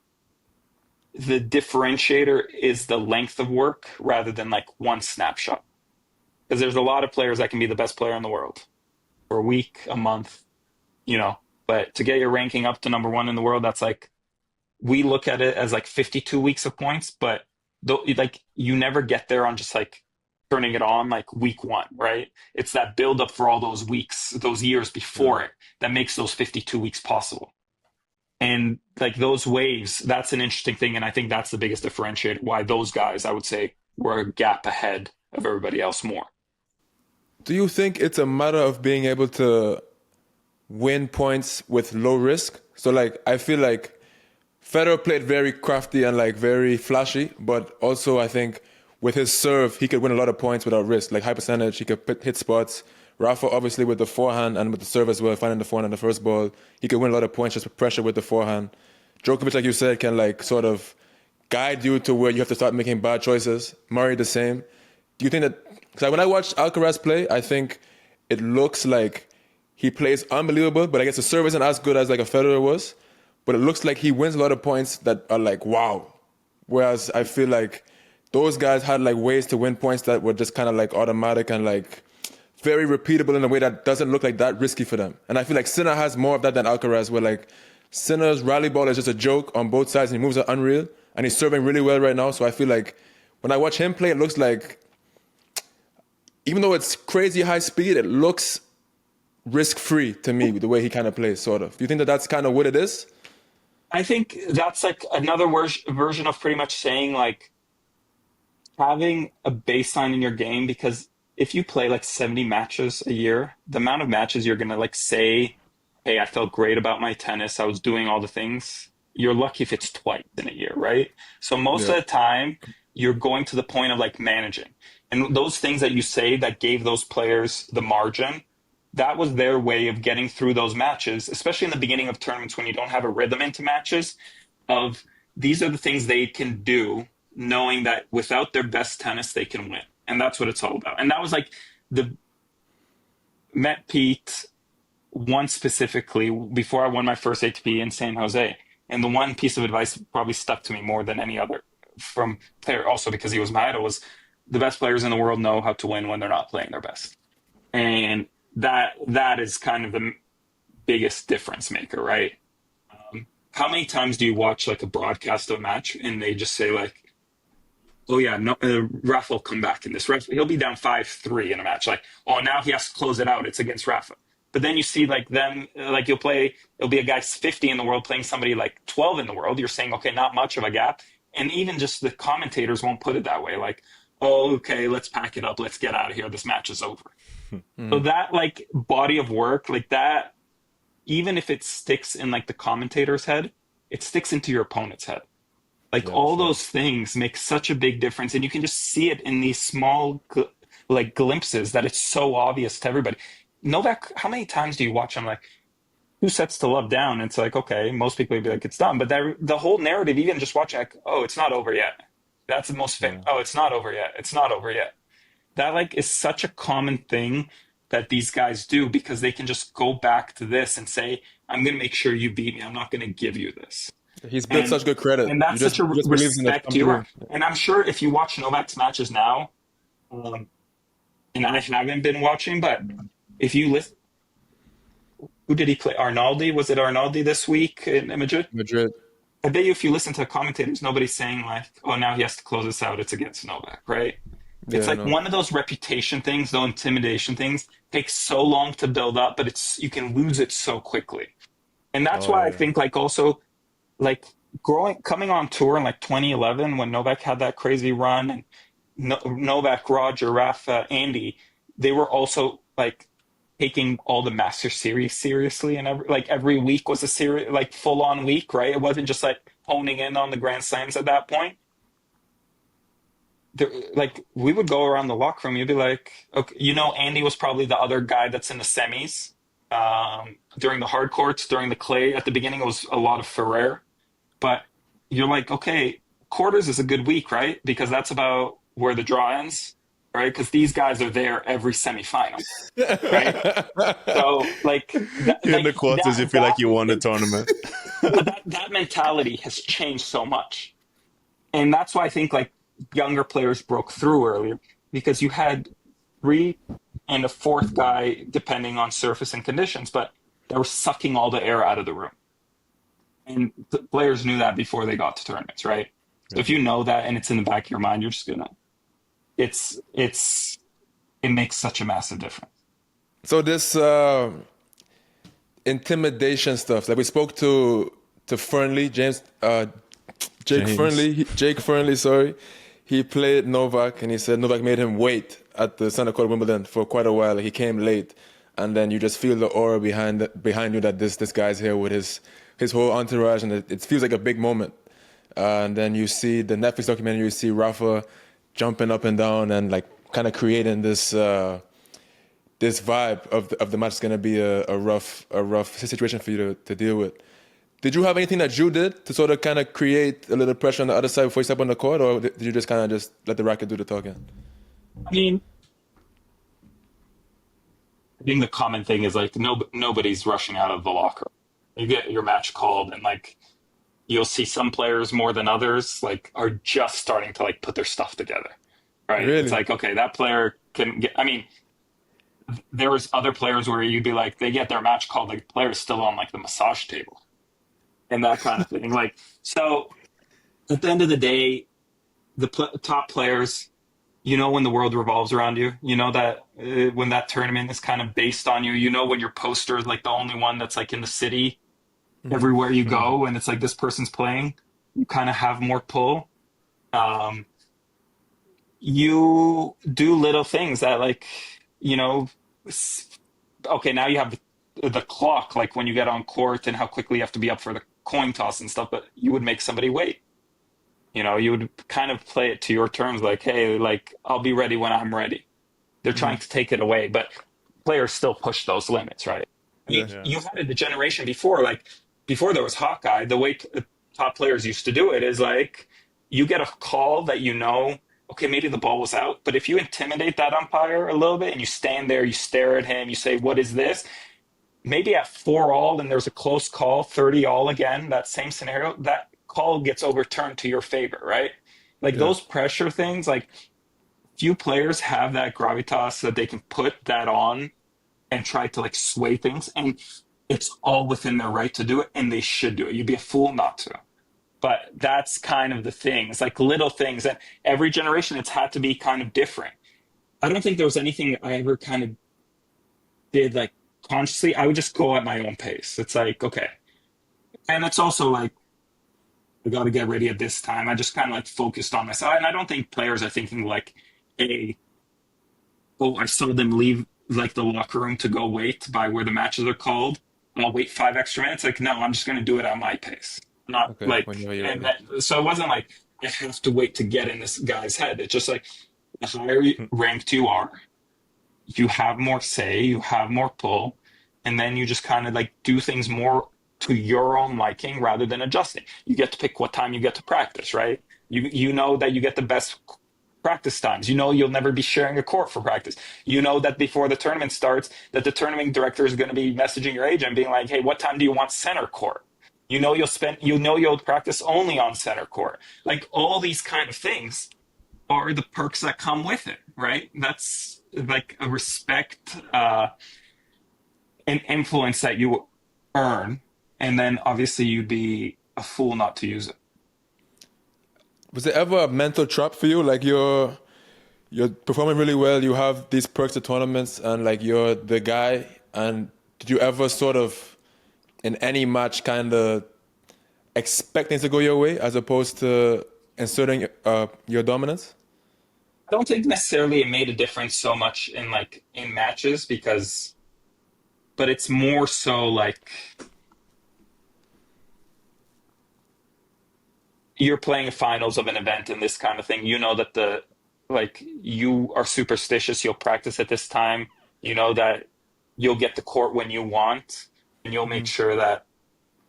the differentiator is the length of work rather than like one snapshot. Because there's a lot of players that can be the best player in the world for a week, a month, but to get your ranking up to number 1 in the world, that's like, we look at it as like 52 weeks of points, but like you never get there on just like turning it on like week 1, right? It's that build up for all those weeks, those years before it that makes those 52 weeks possible. And like those waves, that's an interesting thing. And I think that's the biggest differentiator why those guys, I would say, were a gap ahead of everybody else more. Do you think it's a matter of being able to win points with low risk? So like, I feel like Federer played very crafty and like very flashy, but also I think with his serve, he could win a lot of points without risk, like high percentage, he could hit spots. Rafa, obviously, with the forehand and with the serve as well, finding the forehand on the first ball, he could win a lot of points just with pressure with the forehand. Djokovic, like you said, can like sort of guide you to where you have to start making bad choices. Murray, the same. Do you think that, because when I watched Alcaraz play, I think it looks like he plays unbelievable, but I guess the serve isn't as good as like a Federer was, but it looks like he wins a lot of points that are like, wow. Whereas I feel like those guys had like ways to win points that were just kind of like automatic and like very repeatable in a way that doesn't look like that risky for them. And I feel like Sinner has more of that than Alcaraz, where like Sinner's rally ball is just a joke on both sides and he moves are unreal and he's serving really well right now. So I feel like when I watch him play, it looks like, even though it's crazy high speed, it looks risk-free to me, the way he kind of plays, sort of. Do you think that that's kind of what it is? I think that's like another version of pretty much saying like having a baseline in your game, because if you play like 70 matches a year, the amount of matches you're going to like say, hey, I felt great about my tennis, I was doing all the things, you're lucky if it's twice in a year, right? So most of the time, you're going to the point of like managing. And those things that you say that gave those players the margin, that was their way of getting through those matches, especially in the beginning of tournaments when you don't have a rhythm into matches, of these are the things they can do, knowing that without their best tennis, they can win. And that's what it's all about. And that was like the met Pete once specifically before I won my first ATP in San Jose. And the one piece of advice that probably stuck to me more than any other from player, also because he was my idol, was the best players in the world know how to win when they're not playing their best. And that is kind of the biggest difference maker, right? How many times do you watch like a broadcast of a match and they just say like, oh yeah, no, Rafa will come back in this. He'll be down 5-3 in a match. Like, oh, now he has to close it out. It's against Rafa. But then you see like them, like it'll be a guy 50 in the world playing somebody like 12 in the world. You're saying, okay, not much of a gap. And even just the commentators won't put it that way. Like, oh, okay, let's pack it up. Let's get out of here. This match is over. So that like body of work, like that, even if it sticks in like the commentator's head, it sticks into your opponent's head. Like all those things make such a big difference. And you can just see it in these small like glimpses that it's so obvious to everybody. Novak, how many times do you watch him like 2-0 down? It's like, okay, most people would be like, it's done. But the whole narrative, even just watching like, oh, it's not over yet. That's the most famous. Oh, it's not over yet. It's not over yet. That like is such a common thing that these guys do because they can just go back to this and say, I'm going to make sure you beat me. I'm not going to give you this. He's built such good credit. And that's such a respect to him. And I'm sure if you watch Novak's matches now, and I haven't been watching, but if you listen, who did he play? Arnaldi? Was it Arnaldi this week in Madrid? Madrid. I bet you if you listen to commentators, nobody's saying like, oh, now he has to close this out. It's against Novak, right? It's like one of those reputation things, those intimidation things, takes so long to build up, but you can lose it so quickly. And that's why I think like also like coming on tour in like 2011 when Novak had that crazy run and Novak, Roger, Rafa, Andy, they were also like taking all the Master Series seriously, and every week was a series, like full on week, right? It wasn't just like honing in on the Grand Slams at that point. Like we would go around the locker room, you'd be like, okay, Andy was probably the other guy that's in the semis. During the hard courts, during the clay, at the beginning it was a lot of Federer. But you're like, okay, quarters is a good week, right? Because that's about where the draw ends, right? Because these guys are there every semifinal, right? So, like... in the quarters, you feel like you won the tournament. But that mentality has changed so much. And that's why I think, like, younger players broke through earlier, because you had 3 and a 4th guy, depending on surface and conditions, but they were sucking all the air out of the room. And the players knew that before they got to tournaments, right? So if you know that and it's in the back of your mind, you're just gonna. It makes such a massive difference. So this intimidation stuff, like we spoke to Fernley, Jake Fernley, sorry. He played Novak, and he said Novak made him wait at the center court of Wimbledon for quite a while. Like he came late, and then you just feel the aura behind you that this guy's here with his whole entourage, and it feels like a big moment. And then you see the Netflix documentary, you see Rafa jumping up and down and like kind of creating this vibe of the match is going to be a rough situation for you to deal with. Did you have anything that you did to sort of kind of create a little pressure on the other side before you step on the court, or did you just kind of just let the racket do the talking? I mean, I think the common thing is like nobody's rushing out of the locker. You get your match called, and like you'll see some players more than others like are just starting to like put their stuff together, right? Really? It's like, okay, that player can get. I mean, there was other players where you'd be like, they get their match called, like the player's still on like the massage table, and that kind of thing. Like, so at the end of the day, the top players, when the world revolves around you, that when that tournament is kind of based on you, when your poster is like the only one that's like in the city everywhere you go, and it's like this person's playing, you kind of have more pull. You do little things that like, okay, now you have the clock, like when you get on court and how quickly you have to be up for the coin toss and stuff, but you would make somebody wait. You would kind of play it to your terms, like, hey, like, I'll be ready when I'm ready. They're trying to take it away, but players still push those limits, right? I mean, you had the generation before, like, before there was Hawkeye, the way top players used to do it is like, you get a call that okay, maybe the ball was out. But if you intimidate that umpire a little bit and you stand there, you stare at him, you say, what is this? Maybe at 4-all and there's a close call, 30-all again, that same scenario, that call gets overturned to your favor, right? Like those pressure things, like few players have that gravitas that they can put that on and try to like sway things. And it's all within their right to do it, and they should do it. You'd be a fool not to. But that's kind of the thing. It's like little things. And every generation, it's had to be kind of different. I don't think there was anything I ever kind of did like consciously. I would just go at my own pace. It's like, okay. And it's also like, I got to get ready at this time. I just kind of like focused on myself. And I don't think players are thinking like, hey, oh, I saw them leave like the locker room to go wait by where the matches are called. I'll wait 5 extra minutes. Like, no, I'm just going to do it at my pace. Not like, and that, so it wasn't like I have to wait to get in this guy's head. It's just like the higher ranked you are, you have more say, you have more pull, and then you just kind of like do things more to your own liking rather than adjusting. You get to pick what time you get to practice, right? You know that you get the best practice times. You know you'll never be sharing a court for practice. You know that before the tournament starts, that the tournament director is going to be messaging your agent being like, hey, what time do you want center court? You know you'll practice only on center court. Like all these kind of things are the perks that come with it, right? That's like a respect and influence that you earn. And then obviously you'd be a fool not to use it. Was there ever a mental trap for you? Like you're performing really well, you have these perks at tournaments, and like you're the guy. And did you ever sort of, in any match, kind of expect things to go your way as opposed to inserting your dominance? I don't think necessarily it made a difference so much in matches but it's more so like you're playing finals of an event and this kind of thing. You know that you are superstitious. You'll practice at this time. You know that you'll get the court when you want, and you'll make sure that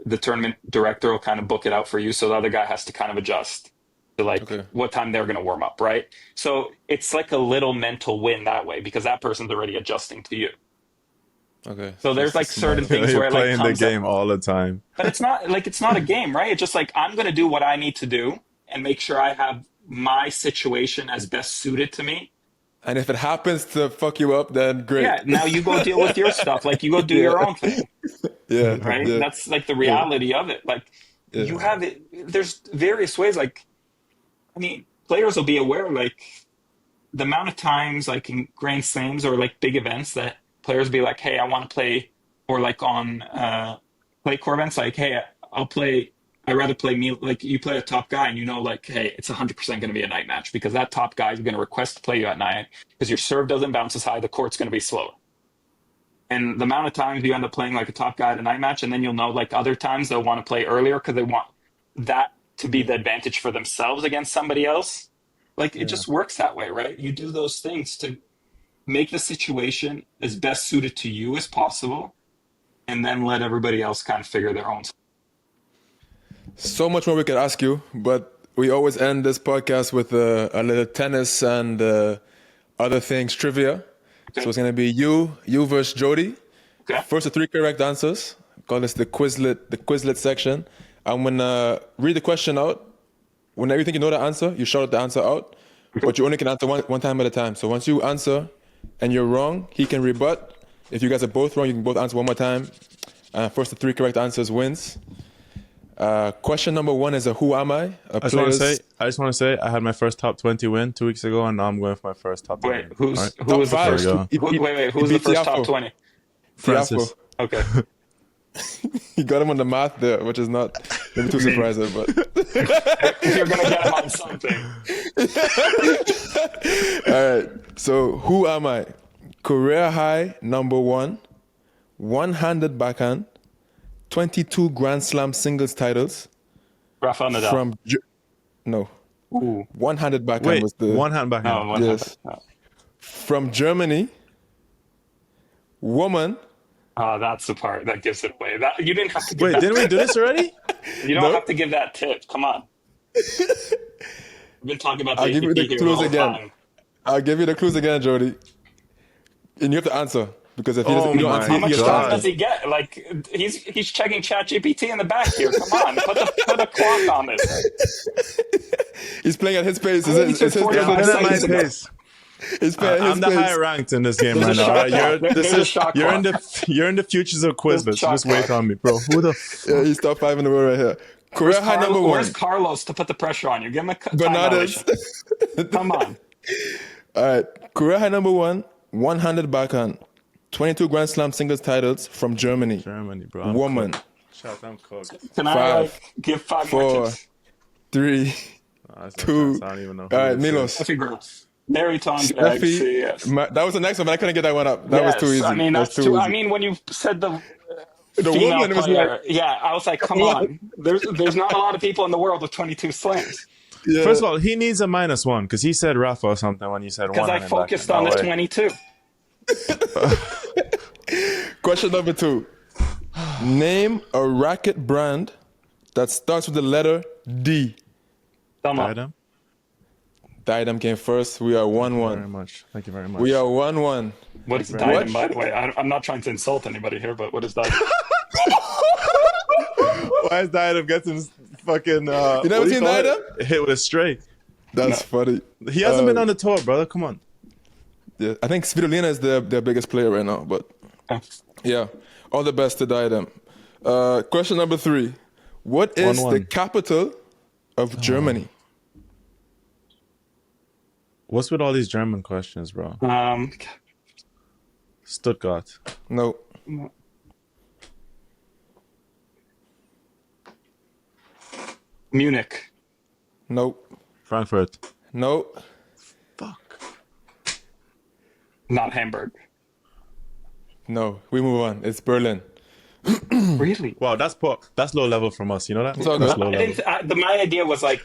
the tournament director will kind of book it out for you. So the other guy has to kind of adjust to what time they're going to warm up, right? So it's like a little mental win that way because that person's already adjusting to you. Okay. So there's like certain things where it like playing the game all the time. But it's not a game, right? It's just like I'm going to do what I need to do and make sure I have my situation as best suited to me. And if it happens to fuck you up, then great. Yeah, now you go deal with your stuff. Like you go do your own thing. Yeah. Right? Yeah. That's like the reality of it. Like you have it. There's various ways. Like, I mean, players will be aware, like the amount of times like in Grand Slams or like big events that players be like, hey, I want to play, or like on play core events, like, hey, I'd rather play me, like you play a top guy and you know, like, hey, it's 100% going to be a night match because that top guy is going to request to play you at night because your serve doesn't bounce as high, the court's going to be slower. And the amount of times you end up playing like a top guy at a night match, and then you'll know like other times they'll want to play earlier because they want that to be the advantage for themselves against somebody else. Like it just works that way, right? You do those things to make the situation as best suited to you as possible, and then let everybody else kind of figure their own. So much more we could ask you, but we always end this podcast with a little tennis and other things trivia. Okay. So it's going to be you versus Jody. Okay. First to 3 correct answers. Call this the Quizlet section. I'm going to read the question out. Whenever you think you know the answer, you shout the answer out. Okay. But you only can answer one time at a time. So once you answer and you're wrong, he can rebut. If you guys are both wrong, you can both answer one more time. First to 3 correct answers wins. Question number 1 is a who am I? I just want to say I had my first top 20 win 2 weeks ago, and now I'm going for my first top 20. Wait, who was the first? Who's the first top 20? Francis. Okay. You got him on the math there, which is not maybe too surprising, but you're gonna get him on something. All right. So who am I? Career high number 1, one-handed backhand, 22 Grand Slam singles titles. Rafa Nadal. No. Ooh. One-handed backhand was the one-hand backhand. No, yes. From Germany. Woman. Oh, that's the part that gives it away. That you didn't have to give didn't we do this already? You don't have to give that tip. Come on. We've been talking about the I'll give you ATP the here the clues whole again. time. I'll give you the clues again, Jody. And you have to answer. Because if you Oh don't my answer, How he much gets time God. does he get? Like he's checking ChatGPT in the back here. Come on, put a clock on this. He's playing at his pace. I only It's took his 45 Yeah, I'm playing at my seconds ago. pace. He's playing at his I'm the pace. higher ranked in this game There's right a now. shot All right, clock. There's a shot you're clock. in the futures of There's a Quizlet. So shot just wait clock. on me, bro. Who the fuck? Yeah, he's top 5 in the world right here. Career high number 1. Where's Carlos to put the pressure on you? Give him a time Bernardes. violation. Come on. All right. Career high number 1, 100 backhand. 22 Grand Slam singles titles from Germany. Germany, bro. I'm Woman. cooked. Shout, I'm cooked. Can I 5, give 5 more 4, tips? 3, Oh, that's no 2. chance. I don't even know. All right, who this is. Milos. Steffi Gross. Mary Tom Steffi. yes. That was the next one, but I couldn't get that one up. That was too easy. I mean, That's that's too too. easy. I mean, when you said the The female woman was player, like, yeah, I was like, come on. There's not a lot of people in the world with 22 slams. yeah. First of all, he needs a -1 because he said Rafa or something when he said 1. Because I focused on the 22. Question number 2. Name a racket brand that starts with the letter D. Thumb up. Diadem? Diadem came first. We are Very 1-1. much. Thank you very much. We are 1-1. What is What? Diadem, by the way? I'm not trying to insult anybody here, but what is Diadem? Why is Diadem getting fucking... You never seen Diadem? Hit with a straight. That's funny. He hasn't been on the tour, brother. Come on. Yeah, I think Svitolina is their biggest player right now, but yeah, all the best to Diadem. Question number 3. What is 1-1. the capital of Germany? What's with all these German questions, bro? Stuttgart. No. Munich. Nope. Frankfurt. Nope. Fuck. Not Hamburg. No. We move on. It's Berlin. Really? Wow, that's low level from us. You know that? It's all good. That's low level. My idea was like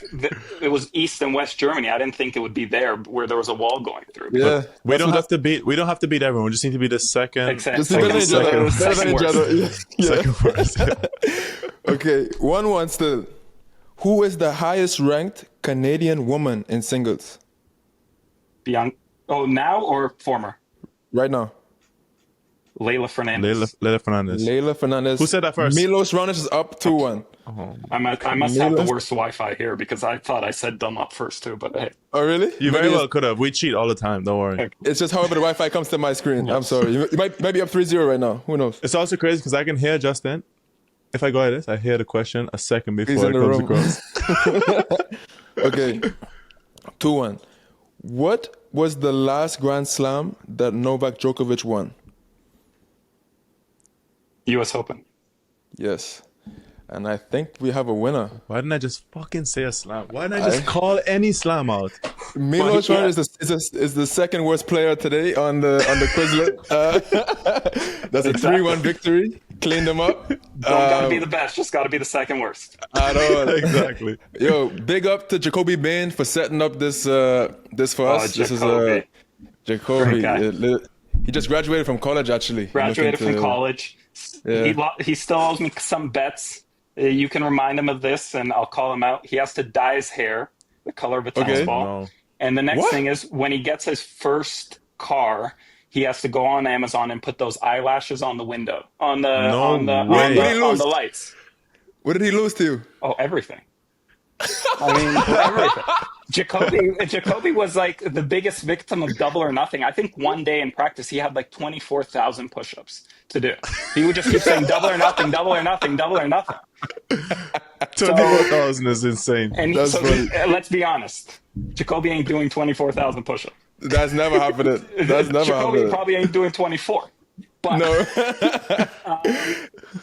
it was East and West Germany. I didn't think it would be there where there was a wall going through. Yeah. We don't have to beat everyone. We just need to be the second. Exactly. Just better than each other. Better than each other. Yeah. Second worst. Okay. 1-1 still. Who is the highest ranked Canadian woman in singles now or former? right now? Layla Fernandez. Leila Fernandez. Leila Fernandez. Who said that first? Milos Raonic is up 2-1. I must have the worst Wi-Fi here because I thought I said dumb up first too, but hey. Oh, really? You very Maybe well could have. We cheat all the time. Don't worry. It's just however the Wi-Fi comes to my screen. I'm sorry. You might be up 3-0 right now. Who knows? It's also crazy because I can hear just then. If I go like this, I hear the question a second He's before in it the comes room. across. Okay. 2-1. What was the last Grand Slam that Novak Djokovic won? U.S. Open. Yes. And I think we have a winner. Why didn't I just fucking say a slam? Why didn't I just call any slam out? Milos Raonic is the second worst player today on the Quizlet. That's a 3-1 victory. Cleaned them up. Don't gotta be the best, just gotta be the second worst. At all. Exactly. Yo, big up to Jacoby Bain for setting up this for us. This is Jacoby. Jacoby. Great guy. He just graduated from college, actually. Graduated from college. Yeah. He still owes me some bets. You can remind him of this, and I'll call him out. He has to dye his hair the color of a tennis ball. No. And the next What? thing is when he gets his first car, he has to go on Amazon and put those eyelashes on the window, on the lights. What did he lose to you? Oh, everything. I mean, everything. Jacoby was like the biggest victim of double or nothing. I think one day in practice he had like 24,000 push-ups to do. He would just keep saying double or nothing, double or nothing, double or nothing. 24,000 is insane. And let's be honest, Jacoby ain't doing 24,000 push-ups. That's never happened. That's never Jacoby happened. probably ain't doing 24. But No.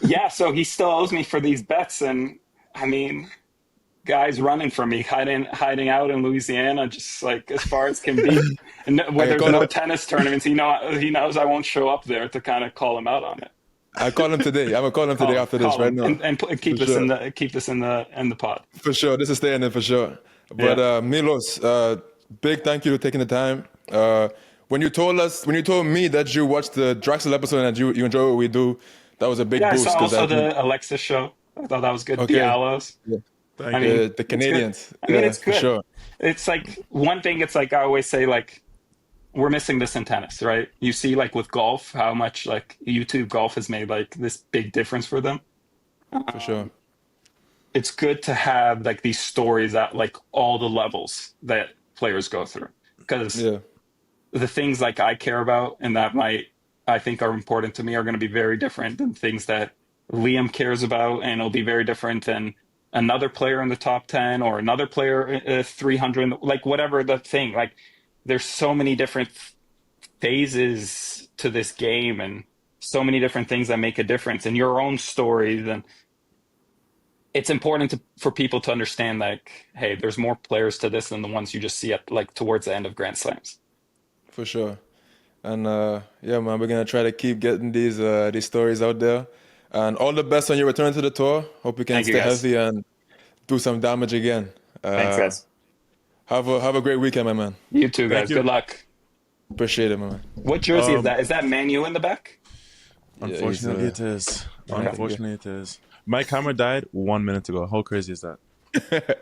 yeah, so he still owes me for these bets, and I mean, guys running from me, hiding out in Louisiana, just like as far as can be. And when there's no tennis tournaments, he knows I won't show up there to kind of call him out on it. I call him today. I'm gonna call him today after this right now. and keep this in the pod. For sure, this is staying in for sure. But Milos, big thank you for taking the time. When you told me that you watched the Draxel episode and that you enjoy what we do, that was a big boost. I saw also the Alexis show. I thought that was good. Okay. Diallo's. Yeah. I mean, The Canadians. I mean, it's For good. sure. It's like one thing. It's like I always say, like we're missing this in tennis, right? You see, like with golf, how much like YouTube golf has made like this big difference for them. For sure. It's good to have like these stories at like all the levels that players go through, because Yeah. the things like I care about and that I think are important to me are going to be very different than things that Liam cares about, and it'll be very different than another player in the top 10 or another player 300, like whatever the thing. Like there's so many different phases to this game and so many different things that make a difference in your own stories, and it's important for people to understand like, hey, there's more players to this than the ones you just see at like towards the end of Grand Slams. For sure. And yeah, man, we're gonna try to keep getting these stories out there. And all the best on your return to the tour. Hope you can Thank you, stay guys. healthy and do some damage again. Thanks, guys. Have a great weekend, my man. You too, guys. you. Good luck. Appreciate it, my man. What jersey is that? Is that Manu in the back? Unfortunately, it is. Unfortunately, it is. My camera died 1 minute ago. How crazy is that?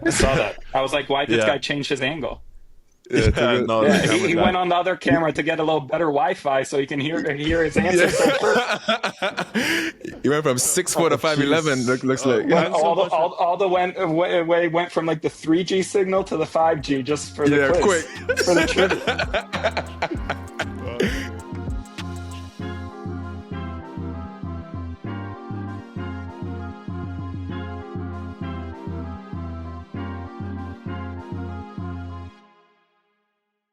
I saw that. I was like, why did this guy change his angle? No, He went on the other camera to get a little better Wi-Fi so he can hear his answers. You went from 6'4" to 5'11". Looks like All the way went from like the 3G signal to the 5G just for the quiz, quick for the trivia.